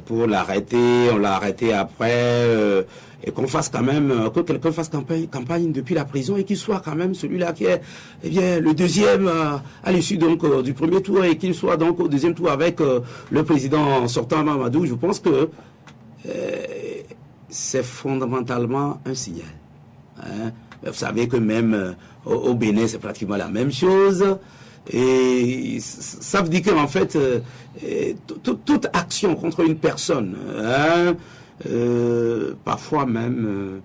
pour l'arrêter, on l'a arrêté après... et qu'on fasse quand même, que quelqu'un fasse campagne depuis la prison et qu'il soit quand même celui-là qui est le deuxième à l'issue donc du premier tour et qu'il soit donc au deuxième tour avec le président sortant Mahamadou. Je pense que c'est fondamentalement un signal. Hein. Vous savez que même au Bénin, c'est pratiquement la même chose. Et ça veut dire qu'en fait, toute action contre une personne... parfois même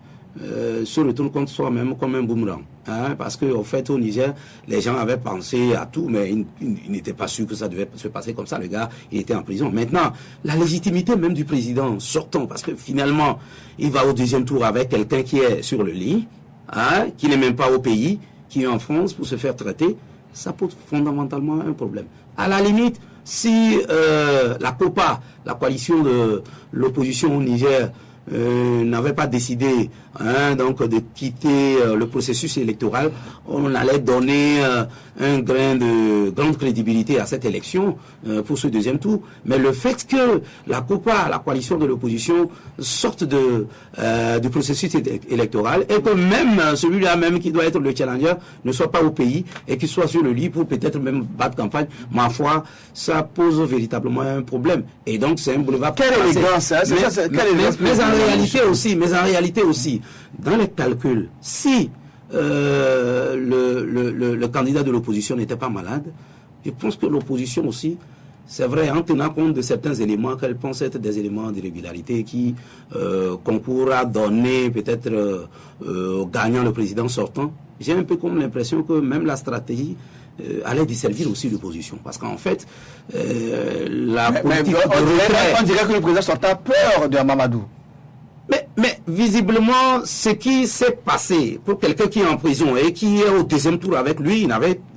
se retourne contre soi-même comme un boomerang. Hein, parce qu'au fait, au Niger, les gens avaient pensé à tout, mais ils n'étaient pas sûrs que ça devait se passer comme ça. Le gars, il était en prison. Maintenant, la légitimité même du président sortant, parce que finalement, il va au deuxième tour avec quelqu'un qui est sur le lit, hein, qui n'est même pas au pays, qui est en France pour se faire traiter, ça pose fondamentalement un problème. À la limite, si la COPA, la coalition de l'opposition au Niger, n'avait pas décidé donc de quitter le processus électoral, on allait donner un grain de grande crédibilité à cette élection pour ce deuxième tour. Mais le fait que la COPA, la coalition de l'opposition, sorte du processus électoral et que même celui-là même qui doit être le challenger ne soit pas au pays et qu'il soit sur le lit pour peut-être même battre campagne, ma foi, ça pose véritablement un problème. Et donc c'est un boulevard. Quelle élégance, hein, mais en réalité aussi, dans les calculs, si le candidat de l'opposition n'était pas malade, je pense que l'opposition aussi, c'est vrai, en tenant compte de certains éléments qu'elle pense être des éléments d'irrégularité qui concourent à donner peut-être gagnant le président sortant, j'ai un peu comme l'impression que même la stratégie allait desservir aussi l'opposition. Parce qu'en fait, la politique de retrait... On dirait que le président sortant a peur de Mahamadou. Mais visiblement, ce qui s'est passé pour quelqu'un qui est en prison et qui est au deuxième tour avec lui,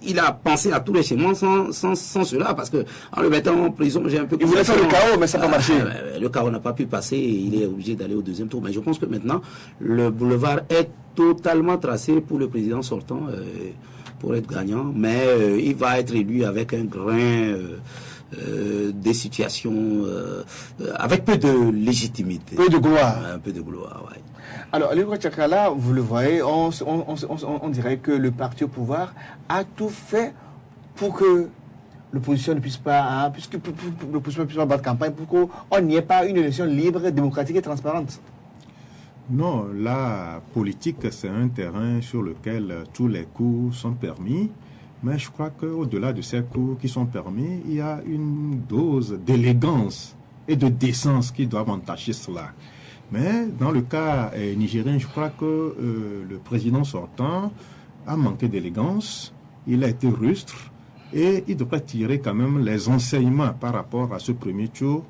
il a pensé à tous les schémas sans cela, parce que en le mettant en prison, j'ai un peu... Il voulait faire le chaos, mais ça n'a pas marché. Le chaos n'a pas pu passer et il est obligé d'aller au deuxième tour. Mais je pense que maintenant, le boulevard est totalement tracé pour le président sortant pour être gagnant, mais il va être élu avec un grain... des situations avec peu de légitimité. Peu de gloire. Un peu de gloire, oui. Alors, Léo Tchakala, vous le voyez, on dirait que le parti au pouvoir a tout fait pour que l'opposition ne puisse pas, puisque l'opposition ne puisse pas battre campagne, pour qu'on n'y ait pas une élection libre, démocratique et transparente. Non, la politique, c'est un terrain sur lequel tous les coups sont permis. Mais je crois qu'au-delà de ces coups qui sont permis, il y a une dose d'élégance et de décence qui doivent entacher cela. Mais dans le cas nigérien, je crois que le président sortant a manqué d'élégance, il a été rustre et il devrait tirer quand même les enseignements par rapport à ce premier tour.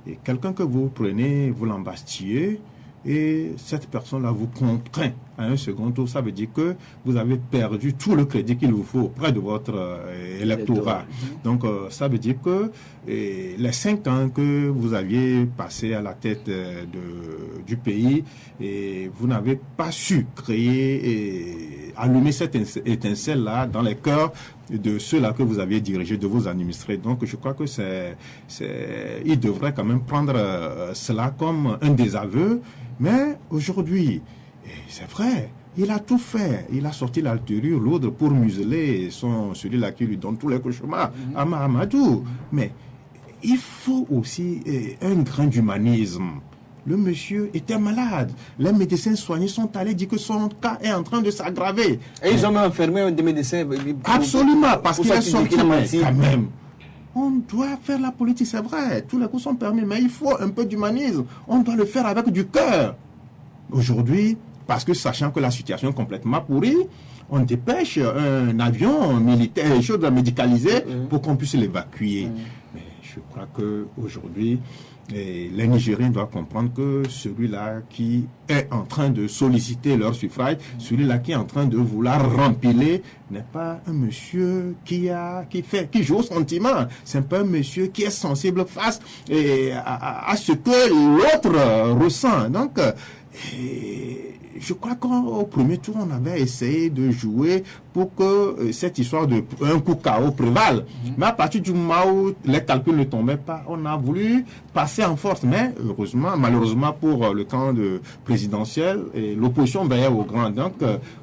Et quelqu'un que vous prenez, vous l'embastillez et cette personne-là vous contraint à un second tour, ça veut dire que vous avez perdu tout le crédit qu'il vous faut auprès de votre électorat. Donc, ça veut dire que les 5 ans que vous aviez passé à la tête du pays, et vous n'avez pas su créer et allumer cette étincelle-là dans les cœurs de ceux-là que vous aviez dirigés, de vos administrés. Donc, je crois que il devrait quand même prendre cela comme un désaveu. Mais aujourd'hui, c'est vrai, il a tout fait. Il a sorti l'altérure lourde pour museler celui-là qui lui donne tous les cauchemars, Amadou. Mais il faut aussi un grain d'humanisme. Le monsieur était malade. Les médecins soignés sont allés dire que son cas est en train de s'aggraver. Et ils ont même enfermé un des médecins. Absolument, parce qu'il est sorti quand même. On doit faire la politique, c'est vrai. Tous les coups sont permis, mais il faut un peu d'humanisme. On doit le faire avec du cœur. Aujourd'hui, parce que sachant que la situation est complètement pourrie, on dépêche un avion militaire, chose médicalisée, pour qu'on puisse l'évacuer. Mais je crois qu'aujourd'hui, les Nigériens doivent comprendre que celui-là qui est en train de solliciter leur suffrage, celui-là qui est en train de vouloir rempiler, n'est pas un monsieur qui joue au sentiment. C'est pas un monsieur qui est sensible face à ce que l'autre ressent. Donc, je crois qu'au premier tour, on avait essayé de jouer pour que cette histoire de un coup KO prévale. Mais à partir du moment où les calculs ne tombaient pas, on a voulu passer en force. Mais malheureusement pour le camp présidentiel, l'opposition veillait au grand. Donc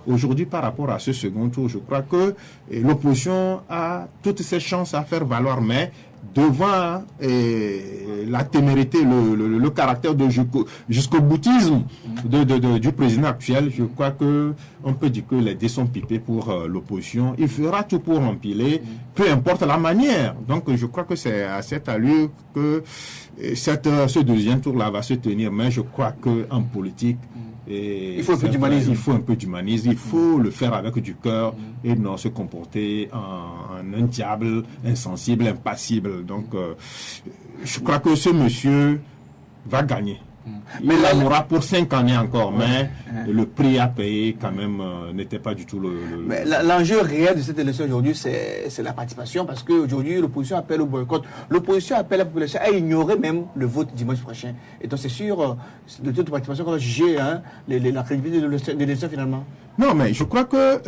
aujourd'hui, par rapport à ce second tour, je crois que l'opposition a toutes ses chances à faire valoir. Mais devant la témérité, le caractère de jusqu'au boutisme du président actuel, je crois que on peut dire que les dés sont pipés pour l'opposition. Il fera tout pour empiler, peu importe la manière. Donc je crois que c'est à cette allure que ce deuxième tour-là va se tenir. Mais je crois qu'en politique, il faut un peu d'humanisme. Il faut un peu d'humanisme. Il faut le faire avec du cœur et non se comporter en un diable insensible, impassible. Donc, je crois que ce monsieur va gagner. Mais il en aura pour 5 années encore, mais le prix à payer quand même n'était pas du tout Mais l'enjeu réel de cette élection aujourd'hui, c'est la participation, parce qu'aujourd'hui, l'opposition appelle au boycott. L'opposition appelle la population à ignorer même le vote dimanche prochain. Et donc c'est sûr, de toute participation qu'on va juger la crédibilité de l'élection finalement. Non, mais je crois que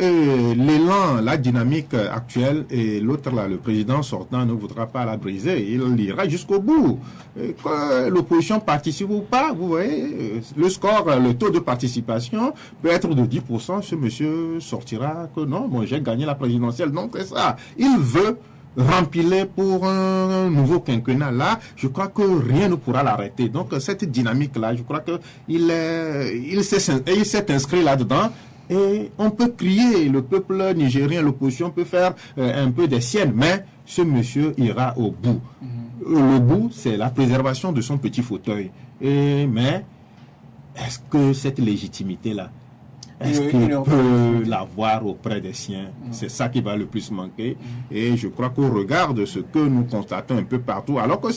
l'élan, la dynamique actuelle, et l'autre là, le président sortant ne voudra pas la briser. Il ira jusqu'au bout. Que l'opposition participe ou pas, vous voyez, le score, le taux de participation peut être de 10%. Ce monsieur sortira que non, moi j'ai gagné la présidentielle. Donc c'est ça. Il veut rempiler pour un nouveau quinquennat. Là, je crois que rien ne pourra l'arrêter. Donc cette dynamique-là, je crois que il s'est inscrit là-dedans. Et on peut crier, le peuple nigérien, l'opposition peut faire un peu des siennes, mais ce monsieur ira au bout. Le bout, c'est la préservation de son petit fauteuil. Mais est-ce que cette légitimité-là, est-ce qu'il peut l'avoir auprès des siens? C'est ça qui va le plus manquer. Et je crois qu'au regard de ce que nous constatons un peu partout, alors que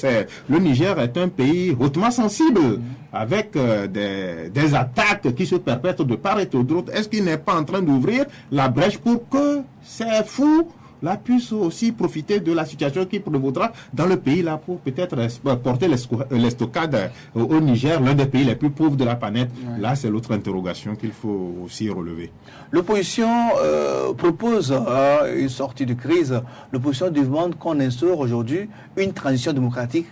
le Niger est un pays hautement sensible, avec des attaques qui se perpètrent de part et d'autre, est-ce qu'il n'est pas en train d'ouvrir la brèche pour que ces fous là puissent aussi profiter de la situation qui prévaudra dans le pays là pour peut-être porter l'estocade au Niger, l'un des pays les plus pauvres de la planète. Là, c'est l'autre interrogation qu'il faut aussi relever. L'opposition propose une sortie de crise. L'opposition demande qu'on instaure aujourd'hui une transition démocratique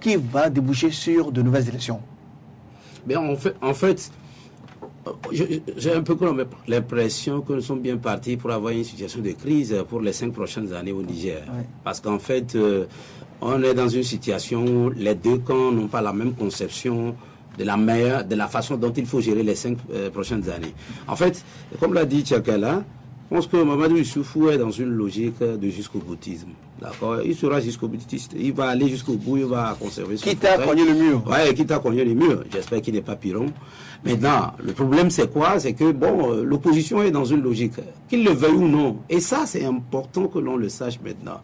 qui va déboucher sur de nouvelles élections. Mais en fait, j'ai un peu l'impression que nous sommes bien partis pour avoir une situation de crise pour les 5 prochaines années au Niger. Parce qu'en fait, on est dans une situation où les deux camps n'ont pas la même conception de la façon dont il faut gérer les 5 prochaines années. En fait, comme l'a dit Tchakala, je pense que Mamadou Issoufou est dans une logique de jusqu'au boutisme. D'accord? Il sera jusqu'au boutiste. Il va aller jusqu'au bout, il va conserver son quitte à cogner le mur. Ouais, quitte à cogner le mur. J'espère qu'il n'est pas piron. Maintenant, le problème c'est quoi? C'est que l'opposition est dans une logique, qu'il le veuille ou non. Et ça, c'est important que l'on le sache maintenant.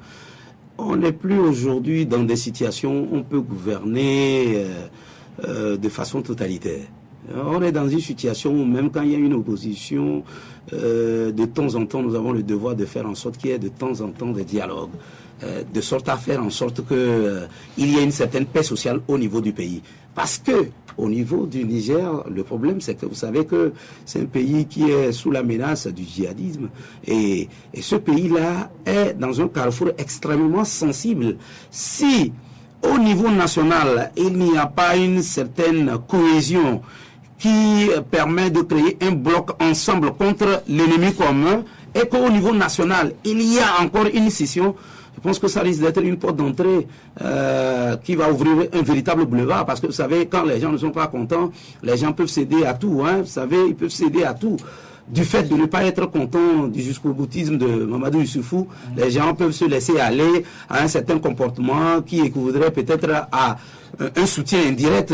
On n'est plus aujourd'hui dans des situations où on peut gouverner de façon totalitaire. On est dans une situation où même quand il y a une opposition, de temps en temps, nous avons le devoir de faire en sorte qu'il y ait de temps en temps des dialogues, de sorte à faire en sorte que il y ait une certaine paix sociale au niveau du pays. Parce que au niveau du Niger, le problème, c'est que vous savez que c'est un pays qui est sous la menace du djihadisme. Et ce pays-là est dans un carrefour extrêmement sensible. Si, au niveau national, il n'y a pas une certaine cohésion qui permet de créer un bloc ensemble contre l'ennemi commun, et qu'au niveau national, il y a encore une scission, je pense que ça risque d'être une porte d'entrée qui va ouvrir un véritable boulevard. Parce que vous savez, quand les gens ne sont pas contents, les gens peuvent céder à tout. Vous savez, ils peuvent céder à tout. Du fait de ne pas être contents du jusqu'au-boutisme de Mamadou Issoufou, les gens peuvent se laisser aller à un certain comportement qui équivaudrait peut-être à un soutien indirect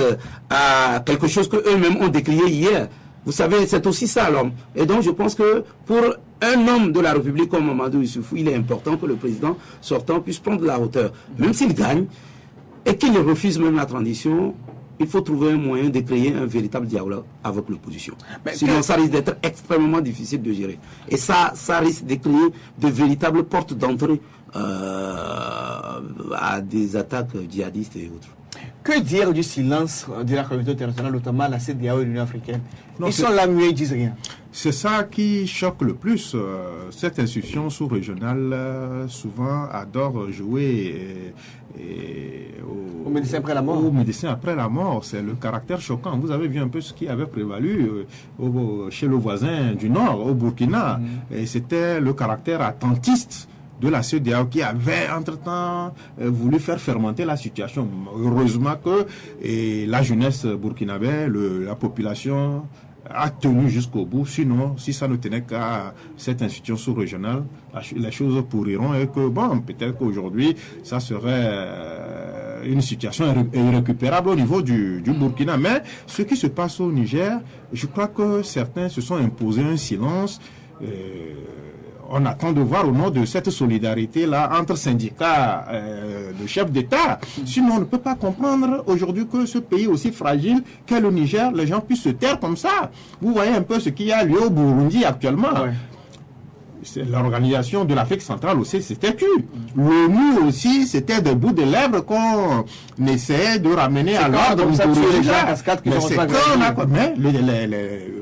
à quelque chose qu'eux-mêmes ont décrié hier. Vous savez, c'est aussi ça l'homme. Et donc je pense que pour un homme de la République comme Mamadou Issoufou, il est important que le président sortant puisse prendre la hauteur. Même s'il gagne et qu'il refuse même la transition, il faut trouver un moyen de créer un véritable dialogue avec l'opposition. Sinon, ça risque d'être extrêmement difficile de gérer. Et ça risque de créer de véritables portes d'entrée à des attaques djihadistes et autres. Que dire du silence de la communauté internationale, notamment la CEDEAO et l'Union africaine? Ils sont là, mais ils disent rien. C'est ça qui choque le plus. Cette institution sous-régionale souvent adore jouer aux médecins après la mort. Aux médecins après la mort. C'est le caractère choquant. Vous avez vu un peu ce qui avait prévalu chez le voisin du Nord, au Burkina. Et c'était le caractère attentiste de la CEDEAO qui avait entre-temps voulu faire fermenter la situation. Heureusement que la jeunesse burkinabé, la population a tenu jusqu'au bout. Sinon, si ça ne tenait qu'à cette institution sous-régionale, les choses pourriront et que, bon, peut-être qu'aujourd'hui, ça serait une situation irrécupérable au niveau du Burkina. Mais ce qui se passe au Niger, je crois que certains se sont imposés un silence. On attend de voir au nom de cette solidarité-là entre syndicats de chefs d'État. Sinon, on ne peut pas comprendre aujourd'hui que ce pays aussi fragile qu'est le Niger, les gens puissent se taire comme ça. Vous voyez un peu ce qu'il y a lieu au Burundi actuellement. Ouais. L'organisation de l'Afrique centrale aussi s'était tue. L'ONU aussi, c'était de bout de lèvres qu'on essayait de ramener à l'ordre. Mais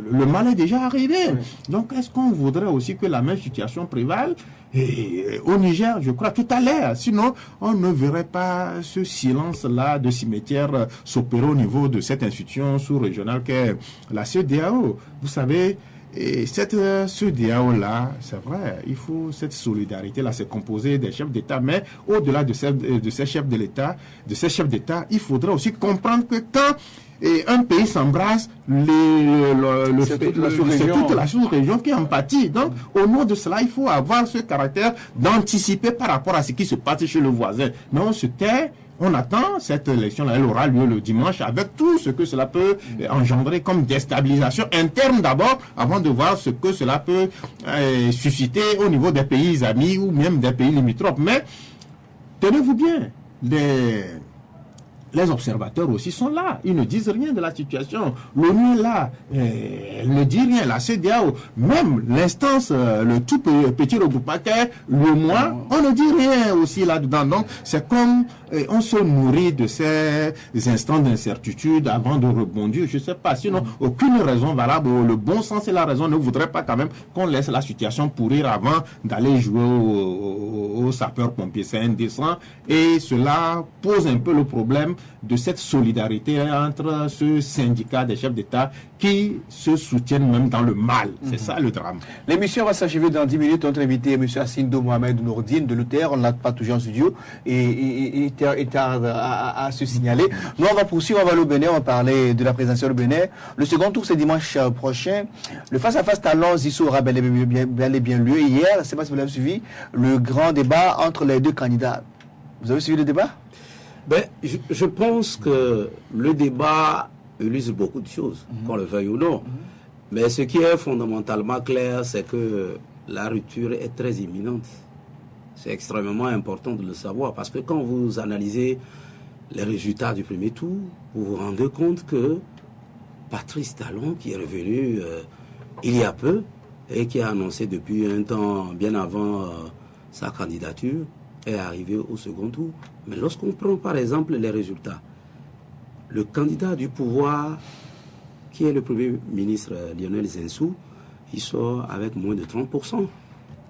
le mal est déjà arrivé. Oui. Donc, est-ce qu'on voudrait aussi que la même situation prévale au Niger, je crois, tout à l'heure. Sinon, on ne verrait pas ce silence-là de cimetière s'opérer au niveau de cette institution sous-régionale qu'est la CEDEAO. Vous savez, et cette CEDEAO-là, c'est vrai, il faut cette solidarité-là, c'est composé des chefs d'État, mais au-delà de ces chefs d'État, il faudrait aussi comprendre que quand un pays s'embrasse, c'est toute la sous-région qui en pâtit. Donc, au nom de cela, il faut avoir ce caractère d'anticiper par rapport à ce qui se passe chez le voisin. Mais on se tait. On attend cette élection-là, elle aura lieu le dimanche avec tout ce que cela peut engendrer comme déstabilisation interne d'abord, avant de voir ce que cela peut susciter au niveau des pays amis ou même des pays limitrophes. Mais tenez-vous bien, les observateurs aussi sont là. Ils ne disent rien de la situation. L'ONU est là. Elle ne dit rien. La CEDEAO, même l'instance, le tout petit regroupement, le mois, on ne dit rien aussi là-dedans. Donc, c'est comme on se nourrit de ces instants d'incertitude avant de rebondir. Je ne sais pas. Sinon, aucune raison valable. Le bon sens et la raison ne voudraient pas quand même qu'on laisse la situation pourrir avant d'aller jouer aux sapeurs-pompiers. C'est indécent. Et cela pose un peu le problème de cette solidarité entre ce syndicat des chefs d'État qui se soutiennent même dans le mal. C'est ça le drame. L'émission va s'achever dans 10 minutes. Notre invité est M. Hassindo Mohamed Nourdine de l'UTR. On ne l'a pas toujours en studio et tarde à se signaler. Nous, on va poursuivre, on va au Bénin, on va parler de la présidentielle au Bénin. Le second tour, c'est dimanche prochain. Le face-à-face Talon-Zissou aura bel et bien lieu. Hier, je ne sais pas si vous l'avez suivi, le grand débat entre les deux candidats. Vous avez suivi le débat? Je pense que le débat illustre beaucoup de choses, qu'on le veuille ou non. Mais ce qui est fondamentalement clair, c'est que la rupture est très imminente. C'est extrêmement important de le savoir, parce que quand vous analysez les résultats du premier tour, vous vous rendez compte que Patrice Talon, qui est revenu il y a peu et qui a annoncé depuis un temps, bien avant sa candidature, est arrivé au second tour. Mais lorsqu'on prend par exemple les résultats, le candidat du pouvoir, qui est le Premier ministre Lionel Zinsou, il sort avec moins de 30%.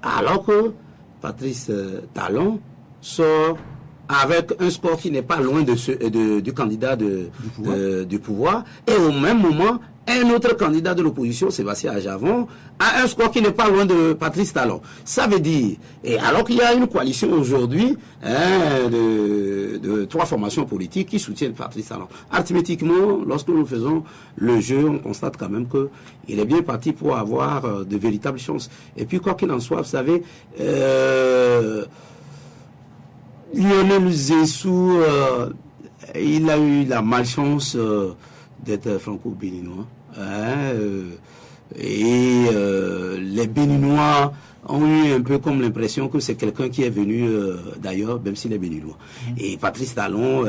Alors que Patrice Talon sort avec un score qui n'est pas loin du candidat du pouvoir. Et au même moment, un autre candidat de l'opposition, Sébastien Ajavon, a un score qui n'est pas loin de Patrice Talon. Ça veut dire, et alors qu'il y a une coalition aujourd'hui de 3 formations politiques qui soutiennent Patrice Talon. Arithmétiquement, lorsque nous faisons le jeu, on constate quand même qu'il est bien parti pour avoir de véritables chances. Et puis, quoi qu'il en soit, vous savez, Lionel Zinsou, il a eu la malchance d'être franco-béninois. Les Béninois ont eu un peu comme l'impression que c'est quelqu'un qui est venu d'ailleurs, même s'il est béninois. Et Patrice Talon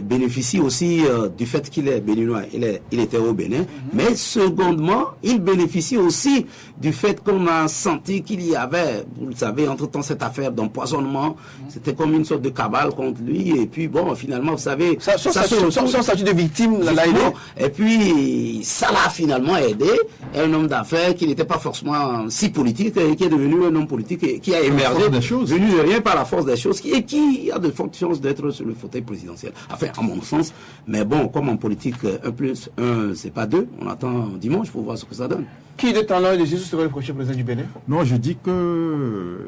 bénéficie aussi du fait qu'il est béninois. Il était au Bénin. Mais secondement, il bénéficie aussi du fait qu'on a senti qu'il y avait, vous le savez, entre-temps cette affaire d'empoisonnement. C'était comme une sorte de cabale contre lui. Et puis bon, finalement, vous savez... Son statut de victime l'a aidé. Et puis, ça l'a finalement aidé. Un homme d'affaires qui n'était pas forcément si politique et qui est devenu un homme politique et qui a émergé, venu de rien par la force des choses et qui a de fortes chances d'être sur le fauteuil présidentiel. Enfin, à mon sens. Mais bon, comme en politique, 1 plus 1, c'est pas 2. On attend dimanche pour voir ce que ça donne. Qui de Talon et de Zinsou serait le prochain président du Bénin? Non, je dis que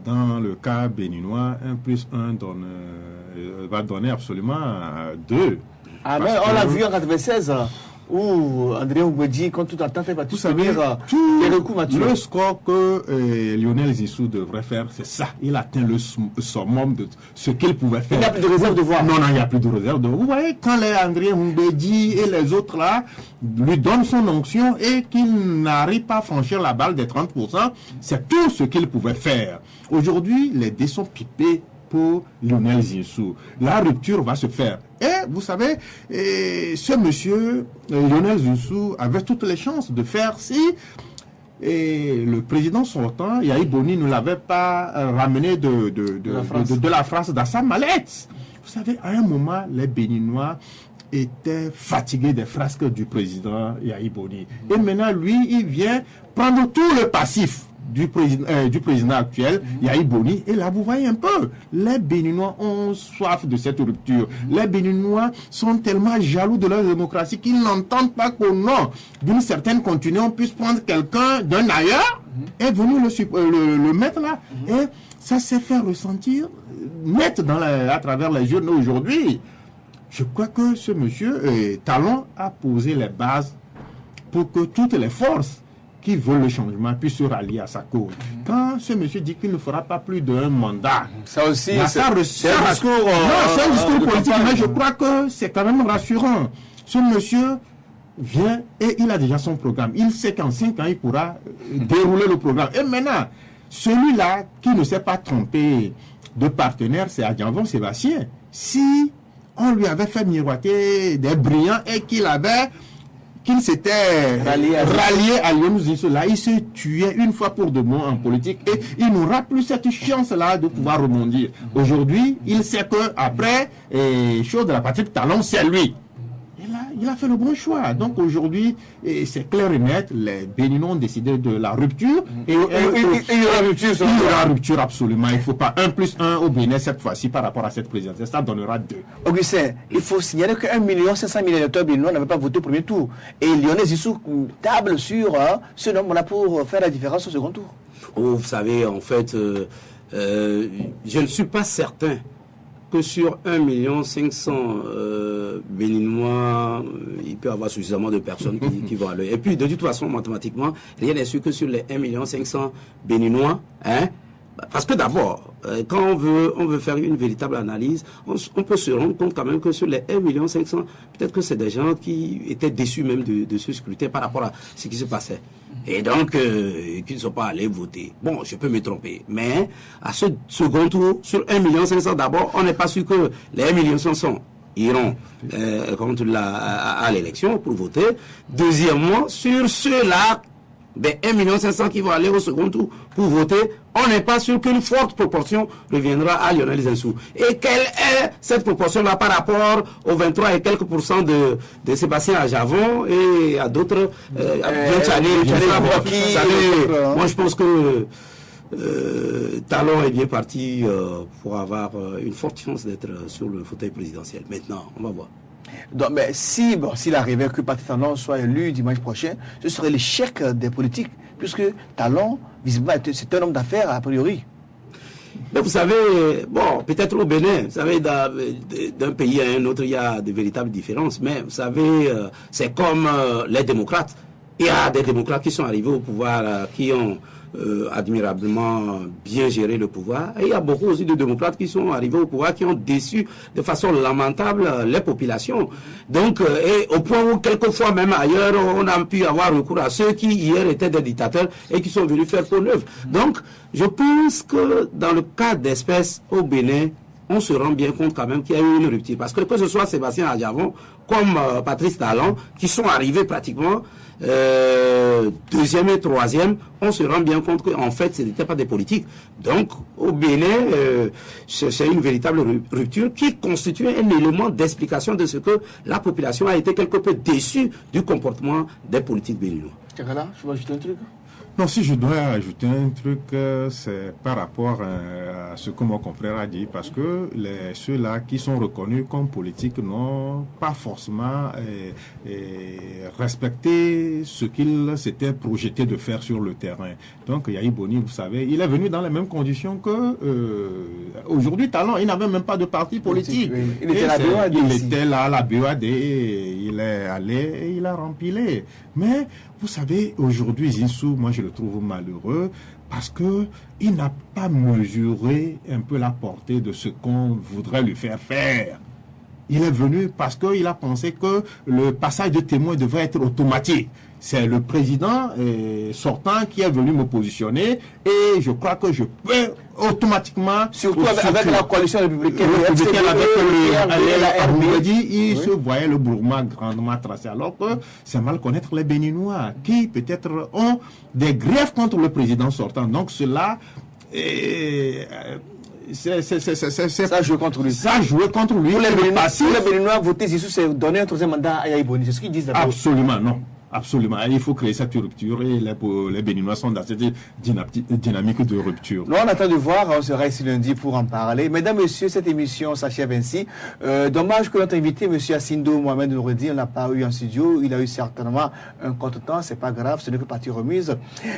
dans le cas béninois, 1 plus 1 va donner absolument 2. Ah, mais on l'a vu en 96. Où André Oubedji, contre toute attente, va tout savoir le score que Lionel Zinsou devrait faire, c'est ça. Il atteint le summum de ce qu'il pouvait faire. Il n'y a plus de réserve de voix. Non, il n'y a plus de réserve de voix. Vous voyez, quand les André Oubedji et les autres là lui donnent son onction et qu'il n'arrive pas à franchir la barre des 30%, c'est tout ce qu'il pouvait faire. Aujourd'hui, les dés sont pipés pour Lionel Zinsou. La rupture va se faire. Et vous savez, ce monsieur, Lionel Zinsou, avait toutes les chances de faire si le président sortant, Yahi Boni, ne l'avait pas ramené de la France dans sa mallette. Vous savez, à un moment, les Béninois étaient fatigués des frasques du président Yahi Boni. Et maintenant, lui, il vient prendre tout le passif du président actuel, Yahi Boni, et là vous voyez un peu, les Béninois ont soif de cette rupture. Les Béninois sont tellement jaloux de leur démocratie qu'ils n'entendent pas qu'au nom d'une certaine continuité, on puisse prendre quelqu'un d'un ailleurs et venir le mettre là. Et ça s'est fait ressentir net à travers les jeunes aujourd'hui. Je crois que ce monsieur Talon a posé les bases pour que toutes les forces qui veulent le changement puissent se rallier à sa cause. Quand ce monsieur dit qu'il ne fera pas plus d'un mandat, ça aussi, c'est un discours politique, mais je crois que c'est quand même rassurant. Ce monsieur vient et il a déjà son programme. Il sait qu'en 5 ans, il pourra dérouler le programme. Et maintenant, celui-là qui ne s'est pas trompé de partenaire, c'est Adjanvon Sébastien. Si on lui avait fait miroiter des brillants et qu'il s'était rallié à Lionel Zinsou, là, il se tuait une fois pour de bon en politique et il n'aura plus cette chance-là de pouvoir rebondir. Aujourd'hui, il sait qu'après, chose de la patrie Talon, c'est lui. Et là, il a fait le bon choix. Donc aujourd'hui, c'est clair et net, les Béninois ont décidé de la rupture. Et il y aura rupture absolument. Il ne faut pas 1 plus 1 au Bénin cette fois-ci par rapport à cette présidentielle. Ça donnera 2. Augustin, il faut signaler que 1 500 000 électeurs béninois n'avaient pas voté au premier tour. Et Lionel Zinsou table sur ce nombre-là pour faire la différence au second tour. Oh, vous savez, en fait, je ne suis pas certain que sur 1 500 000 Béninois, il peut y avoir suffisamment de personnes qui vont aller. Et puis, de toute façon, mathématiquement, rien n'est sûr que sur les 1 500 000 Béninois, parce que d'abord, quand on veut faire une véritable analyse, on peut se rendre compte quand même que sur les 1 500 000, peut-être que c'est des gens qui étaient déçus même de ce scrutin par rapport à ce qui se passait. Et donc, qui ne sont pas allés voter. Bon, je peux me tromper. Mais, à ce second tour, sur 1 500 000 d'abord, on n'est pas sûr que les 1 500 000 iront à l'élection pour voter. Deuxièmement, sur ceux-là, des 1 500 000 qui vont aller au second tour pour voter, on n'est pas sûr qu'une forte proportion reviendra à Lionel Zinsou. Et quelle est cette proportion-là par rapport aux 23 et quelques pourcents de Sébastien Ajavon et à d'autres moi je pense que Talon est bien parti pour avoir une forte chance d'être sur le fauteuil présidentiel. Maintenant, on va voir. Donc, mais s'il arrivait que Patrice Talon soit élu dimanche prochain, ce serait l'échec des politiques, puisque Talon, visiblement, c'est un homme d'affaires a priori. Mais vous savez, bon, peut-être au Bénin, vous savez, d'un pays à un autre, il y a de véritables différences, mais vous savez, c'est comme les démocrates. Il y a des démocrates qui sont arrivés au pouvoir, qui ont admirablement bien géré le pouvoir. Et il y a beaucoup aussi de démocrates qui sont arrivés au pouvoir, qui ont déçu de façon lamentable les populations. Donc, et au point où quelquefois même ailleurs, on a pu avoir recours à ceux qui hier étaient des dictateurs et qui sont venus faire peau neuve. Donc, je pense que dans le cas d'espèces au Bénin, on se rend bien compte quand même qu'il y a eu une rupture. Parce que ce soit Sébastien Ajavon comme Patrice Talon, qui sont arrivés pratiquement deuxième et troisième, on se rend bien compte qu'en fait, ce n'était pas des politiques. Donc, au Bénin, c'est une véritable rupture qui constitue un élément d'explication de ce que la population a été quelque peu déçue du comportement des politiques béninois. Là, je vais ajouter un truc. Non, si je dois ajouter un truc, c'est par rapport à ce que mon confrère a dit, parce que ceux-là qui sont reconnus comme politiques n'ont pas forcément respecté ce qu'ils s'étaient projetés de faire sur le terrain. Donc, Yahi Boni, vous savez, il est venu dans les mêmes conditions que aujourd'hui, Talon, il n'avait même pas de parti politique. Oui. Il était à la BOAD. Il était là à la BOAD, il est allé et il a rempilé. Mais, vous savez, aujourd'hui, Zinsou, moi je le trouve malheureux parce que il n'a pas mesuré un peu la portée de ce qu'on voudrait lui faire faire. Il est venu parce qu'il a pensé que le passage de témoin devrait être automatique. C'est le président sortant qui est venu me positionner et je crois que je peux automatiquement... Surtout avec la coalition républicaine. Il se voyait le mouvement grandement tracé, alors que c'est mal connaître les Béninois qui peut-être ont des griefs contre le président sortant. Donc cela... ça joue contre lui. Ça joue contre lui. Pour les Béninois, voter Zissou, c'est donner un troisième mandat à Yahi Boni. C'est ce qu'ils disent d'abord. Absolument, non. Absolument. Il faut créer cette rupture et les Béninois sont dans cette dynamique de rupture. Nous, on attend de voir. On sera ici lundi pour en parler. Mesdames, Messieurs, cette émission s'achève ainsi. Dommage que notre invité, M. Assindo Mohamed Noureddin, n'a pas eu en studio. Il a eu certainement un contretemps. C'est pas grave. Ce n'est que partie remise.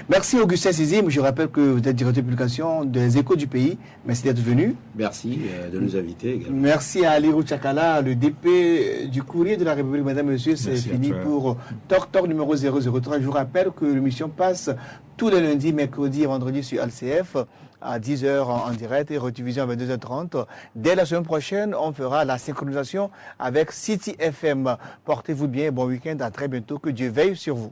Merci Augustin Sizim. Je rappelle que vous êtes directeur de publication des Échos du pays. Merci d'être venu. Merci de nous inviter également. Merci à Ali Rouchakala, le DP du Courrier de la République. Mesdames, Messieurs, c'est fini pour Talk numéro 003. Je vous rappelle que l'émission passe tous les lundis, mercredis et vendredis sur LCF à 10h en direct et rediffusion à 22h30. Dès la semaine prochaine, on fera la synchronisation avec City FM. Portez-vous bien, bon week-end, à très bientôt. Que Dieu veille sur vous.